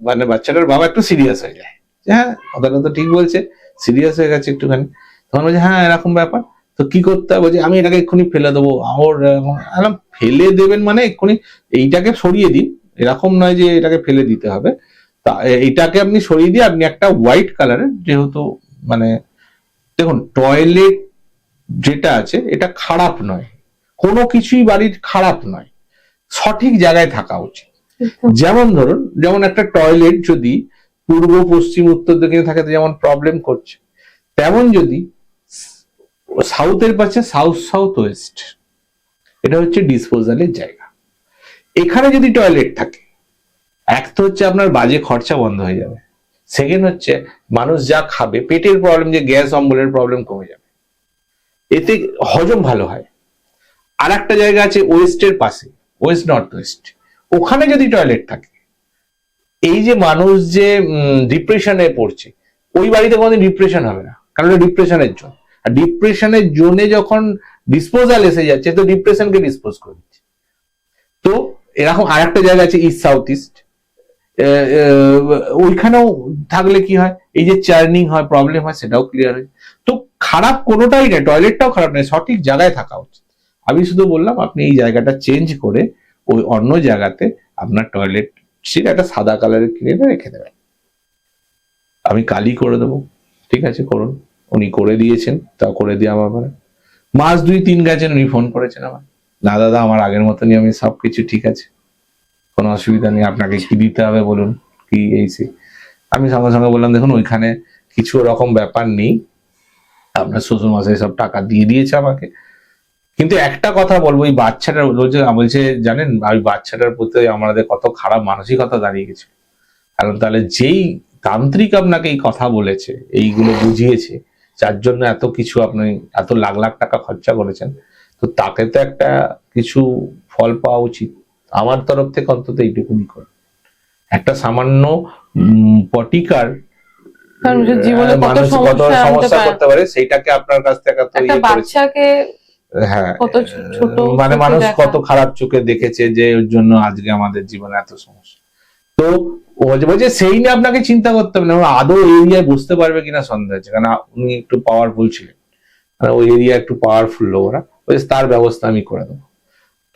মানে বাচ্চাটার বাবা একটু সিরিয়াস হয়ে যায়, হ্যাঁ কথাটা তো ঠিক বলছে, সিরিয়াস হয়ে গেছে একটুখানি। তখন বলছে হ্যাঁ এরকম ব্যাপার, তো কি করতে হবে? বলছে আমি এটাকে এক্ষুনি ফেলে দেবো। ফেলে দেবেন মানে এক্ষুনি এইটাকে সরিয়ে দিন, এরকম নয় যে এটাকে ফেলে দিতে হবে। তা এইটাকে আপনি সরিয়ে দিয়ে আপনি একটা হোয়াইট কালারের, যেহেতু মানে দেখুন টয়লেট যেটা আছে এটা খারাপ নয়, কোনো কিছুই বাড়ির খারাপ নয়, সঠিক জায়গায় থাকা উচিত। যেমন একটা টয়লেট যদি পূর্ব পশ্চিম উত্তর দিকে থাকে যেমন প্রবলেম করছে, তেমন যদি সাউথের পাশে সাউথ ওয়েস্ট, এটা হচ্ছে ডিসপোজালের জায়গা। এখানে যদি টয়লেট থাকে, এক তো হচ্ছে আপনার বাজে খরচা বন্ধ হয়ে যাবে, সেকেন্ড হচ্ছে মানুষ যা খাবে, পেটের প্রবলেম, যে গ্যাস অম্বলের প্রবলেম কমে যাবে, এতে হজম ভালো হয়। আর একটা জায়গা আছে ওয়েস্টের পাশে, ওয়েস্ট নর্থ ওয়েস্ট, ওখানে যদি টয়লেট থাকে, এই যে মানুষ যে ডিপ্রেশনে পড়ছে, ওই বাড়িতে কোনোদিন ডিপ্রেশন হবে না, কারণ ডিপ্রেশনের জোন। আর ডিপ্রেশনের জোনে যখন ডিসপোজাল এসে যাচ্ছে তো ডিপ্রেশনকে ডিসপোজ করে দিচ্ছে। তো এরকম আরেকটা জায়গা আছে ইস্ট সাউথ ইস্ট, ওইখানেও থাকলে কি হয়, এই যে চার্নিং হয়, প্রবলেম হয়, সেটাও ক্লিয়ার হয়। তো খারাপ কোনোটাই নয়, টয়লেটটাও খারাপ নয়, সঠিক জায়গায় থাকা উচিত। আমি শুধু বললাম আপনি এই জায়গাটা চেঞ্জ করে ওই অন্য জায়গাতে আপনার টয়লেট সিট একটা সাদা কালারের কিনে রেখে দেবেন। আমি কালই করে দেবো, ঠিক আছে করুন। উনি করে দিয়েছেন, তা করে দিয়ে আমার মাস 2-3 গেছেন, উনি ফোন করেছেন আমার, না দাদা আমার আগের মতনই, আমি সবকিছু ঠিক আছে, কোনো অসুবিধা নেই, আপনাকে কি দিতে হবে বলুন, কি এই সে। আমি সঙ্গে সঙ্গে বললাম দেখুন ওইখানে কিছু ওরকম ব্যাপার নেই, আপনার শ্বশুর মশাই সব টাকা দিয়ে দিয়েছে আমাকে। কিন্তু একটা কথা বলবো, ওই বাচ্চাটার বলছে জানেন ওই বাচ্চাটার প্রতি আমাদের কত খারাপ মানসিকতা দাঁড়িয়ে গেছে। কারণ তাহলে যেই তান্ত্রিক আপনাকে এই কথা বলেছে, এইগুলো বুঝিয়েছে, যার জন্য এত কিছু আপনি এত লাখ লাখ টাকা খরচা করেছেন, তো তাকে তো একটা কিছু ফল পাওয়া উচিত। আমার তরফ থেকে অন্তত এইটুকুনি করে একটা সামান্য পটিকার মানুষের জীবনে কত মানুষ কত সমস্যা আনতে সমস্যা পারে। করতে পারে, সেইটাকে আপনার কাছ থেকে এত একটা ইয়ে করেছে। বাচ্চাকে হ্যাঁ, কত ছোট মানে চোখে মানুষ দেখা। কত খারাপ চোখে দেখেছে যে ওর জন্য আজকে আমাদের জীবনে এত সমস্যা। তো ও বলছে সেই নিয়ে আপনাকে চিন্তা করতে হবে না, আদৌ এরিয়ায় বুঝতে পারবে কিনা সন্দেহ আছে, কারণ উনি একটু পাওয়ারফুল ছিলেন, ওই এরিয়া একটু পাওয়ারফুল লোকরা, ওই তার ব্যবস্থা আমি করে দেবো।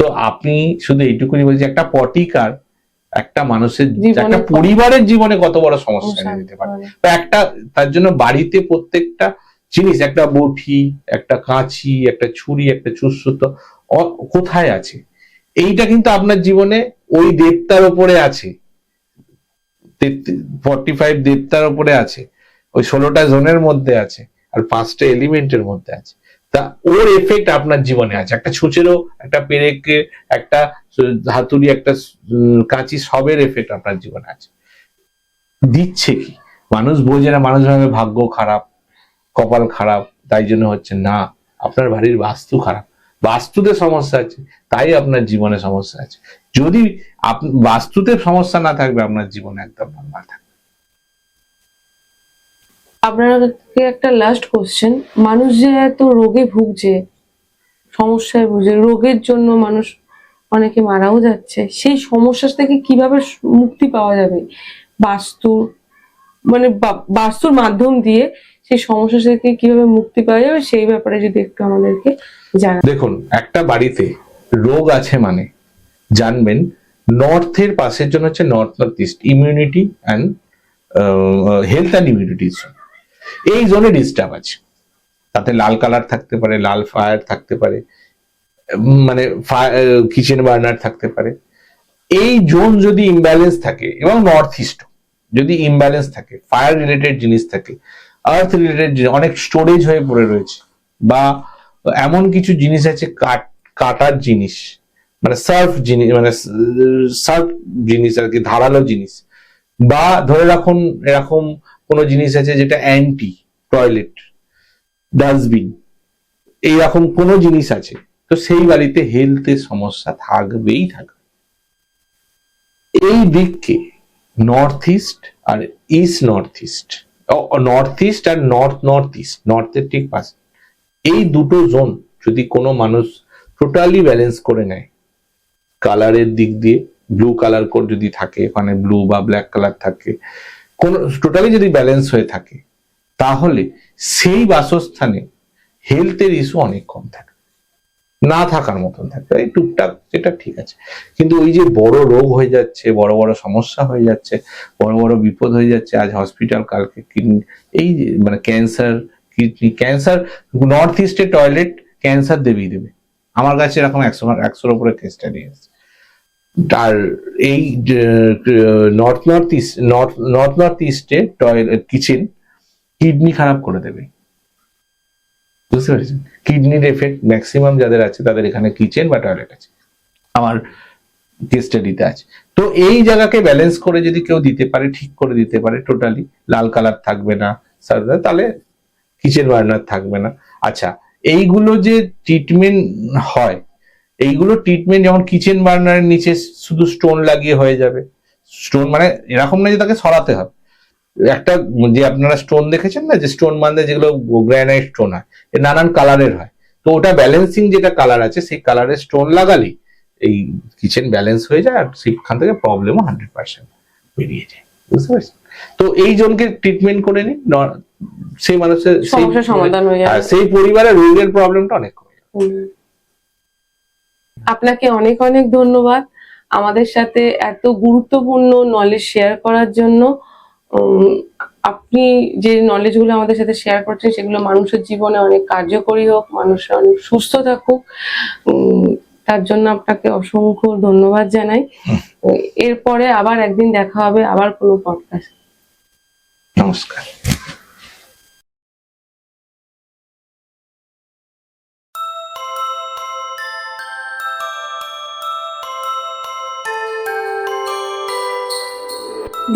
তো আপনি শুধু এইটুকুনি বলছি, একটা পটিকার একটা মানুষের একটা পরিবারের জীবনে কত বড় সমস্যা এনে দিতে পারে। তো একটা তার জন্য বাড়িতে প্রত্যেকটা জিনিস, একটা বটি, একটা কাঁচি, একটা ছুরি, একটা চুষসুতো কোথায় আছে, এইটা কিন্তু আপনার জীবনে ওই দেবতার উপরে আছে, 45 দেবতার উপরে আছে, ওই 16টা জোনের মধ্যে আছে, আর 5টা এলিমেন্টের মধ্যে আছে। তা ওর এফেক্ট আপনার জীবনে আছে, একটা ছুঁচেরও, একটা পেরেকে, একটা হাতুড়ি, একটা কাঁচি, সবের এফেক্ট আপনার জীবনে আছে। দিচ্ছে কি মানুষ বোঝে না, মানুষ ভাবে ভাগ্য খারাপ, কপাল খারাপ, তাই জন্য হচ্ছে না, আপনার বাড়ির বাস্তু খারাপ, বাস্তুতে সমস্যা আছে, তাই আপনার জীবনে সমস্যা আছে। যদি বাস্তুতে সমস্যা না থাকবে, আপনার জীবনে একদম নরমাল থাকবে। আপনাকে একটা লাস্ট কোশ্চেন, মানুষ যে এত রোগে ভুগছে, সমস্যায় ভুগছে, রোগের জন্য মানুষ অনেকে মারাও যাচ্ছে, সেই সমস্যা থেকে কিভাবে মুক্তি পাওয়া যাবে? বাস্তু মানে বাস্তুর মাধ্যম দিয়ে সেই সমস্যা থেকে কিভাবে মুক্তি পাওয়া যাবে, সেই ব্যাপারে যদি একটু আমাদেরকে জানান। দেখুন, একটা বাড়িতে রোগ আছে মানে জানবেন নর্থের পাশের জন্য হচ্ছে north north east, immunity and health and immunity zone. এই জোনে ডিস্টার্ব আছে, তাতে লাল কালার থাকতে পারে, লাল ফায়ার থাকতে পারে, মানে কিচেন বার্নার থাকতে পারে। এই জোন যদি ইমব্যালেন্স থাকে, এবং নর্থ ইস্ট যদি ইমব্যালেন্স থাকে, ফায়ার রিলেটেড জিনিস থাকে, আর্থ রিলেটেড অনেক স্টোরেজ হয়ে পড়ে রয়েছে, বা এমন কিছু জিনিস আছে কাটার জিনিস, মানে সার্ফ জিনিস, মানে সার্ফ জিনিস আর কি, ধারালো জিনিস, বা ধরে রাখুন এরকম কোন জিনিস আছে যেটা অ্যান্টি, টয়লেট, ডাস্টবিন, এইরকম কোন জিনিস আছে, তো সেই বাড়িতে হেলথের সমস্যা থাকবেই থাকবে। এই দিককে নর্থ ইস্ট আর east north east, north east আর নর্থ নর্থ ইস্ট, নর্থের ঠিক পাশে, এই দুটো জোন যদি কোনো মানুষ টোটালি ব্যালেন্স করে নেয়, কালারের দিক দিয়ে ব্লু কালার কোড যদি থাকে, মানে ব্লু বা ব্ল্যাক কালার থাকে, কোন টোটালি যদি ব্যালেন্স হয়ে থাকে, তাহলে সেই বাসস্থানে হেলথের ইস্যু অনেক কম থাকে, না থাকার মতন থাকবে, এই টুকটাক যেটা ঠিক আছে। কিন্তু ওই যে বড় রোগ হয়ে যাচ্ছে, বড় বড় সমস্যা হয়ে যাচ্ছে, বড় বড় বিপদ হয়ে যাচ্ছে, আজ হসপিটাল, কালকে কিডনি, এই মানে ক্যান্সার, কিডনি ক্যান্সার, নর্থ ইস্টে টয়লেট ক্যান্সার দেবেই দেবে। আমার কাছে এরকম 100-100-র উপরে কেস স্টাডি আছে। আর এই নর্থ নর্থ ইস্টে টয়লেট, কিচেন, কিডনি খারাপ করে দেবে, বুঝতে পেরেছেন? কিডনির এফেক্ট ম্যাক্সিমাম যাদের আছে তাদের এখানে কিচেন বা টয়লেট আছে, আমার কেস স্টাডিতে আছে। তো এই জায়গাকে ব্যালেন্স করে যদি কেউ দিতে পারে, ঠিক করে দিতে পারে, টোটালি লাল কালার থাকবে না, তাহলে কিচেন বার্নার থাকবে না। আচ্ছা, এইগুলো যে ট্রিটমেন্ট হয়, এইগুলো ট্রিটমেন্ট যেমন কিচেন বার্নারের নিচে শুধু স্টোন লাগিয়ে হয়ে যাবে, স্টোন মানে এরকম না যে তাকে সরাতে হবে, একটা যে আপনারা স্টোন দেখেছেন না, যে স্টোন মানে যেগুলো গ্রানাইট স্টোন হয়, এর নানান কালারের হয়। তো ওটা ব্যালেন্সিং যেটা কালার আছে সেই কালারের স্টোন লাগালেই এই কিচেন ব্যালেন্স হয়ে যায়, আর সেখান থেকে প্রবলেমও 100% বেরিয়ে যায়। বুঝতে পারছেন? তো এই জনকে ট্রিটমেন্ট করে নিন, সেই মানুষের সমস্যার সমাধান হয়ে যাবে। সেই পরিবারের রোগের প্রবলেমটা অনেক কমে যাবে। আপনাকে অনেক অনেক ধন্যবাদ আমাদের সাথে এত গুরুত্বপূর্ণ নলেজ শেয়ার করার জন্য। আপনি যে নলেজ গুলো আমাদের সাথে শেয়ার করছেন সেগুলো মানুষের জীবনে অনেক কার্যকরী হোক, মানুষ অনেক সুস্থ থাকুক, তার জন্য আপনাকে অসংখ্য ধন্যবাদ জানাই। এরপরে আবার একদিন দেখা হবে, আবার কোনো পডকাস্ট। নমস্কার।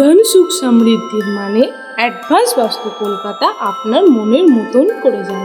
ধন সুখ সমৃদ্ধির মানে অ্যাডভান্স বাস্তু কলকাতা আপনার মনের মতন করে যান।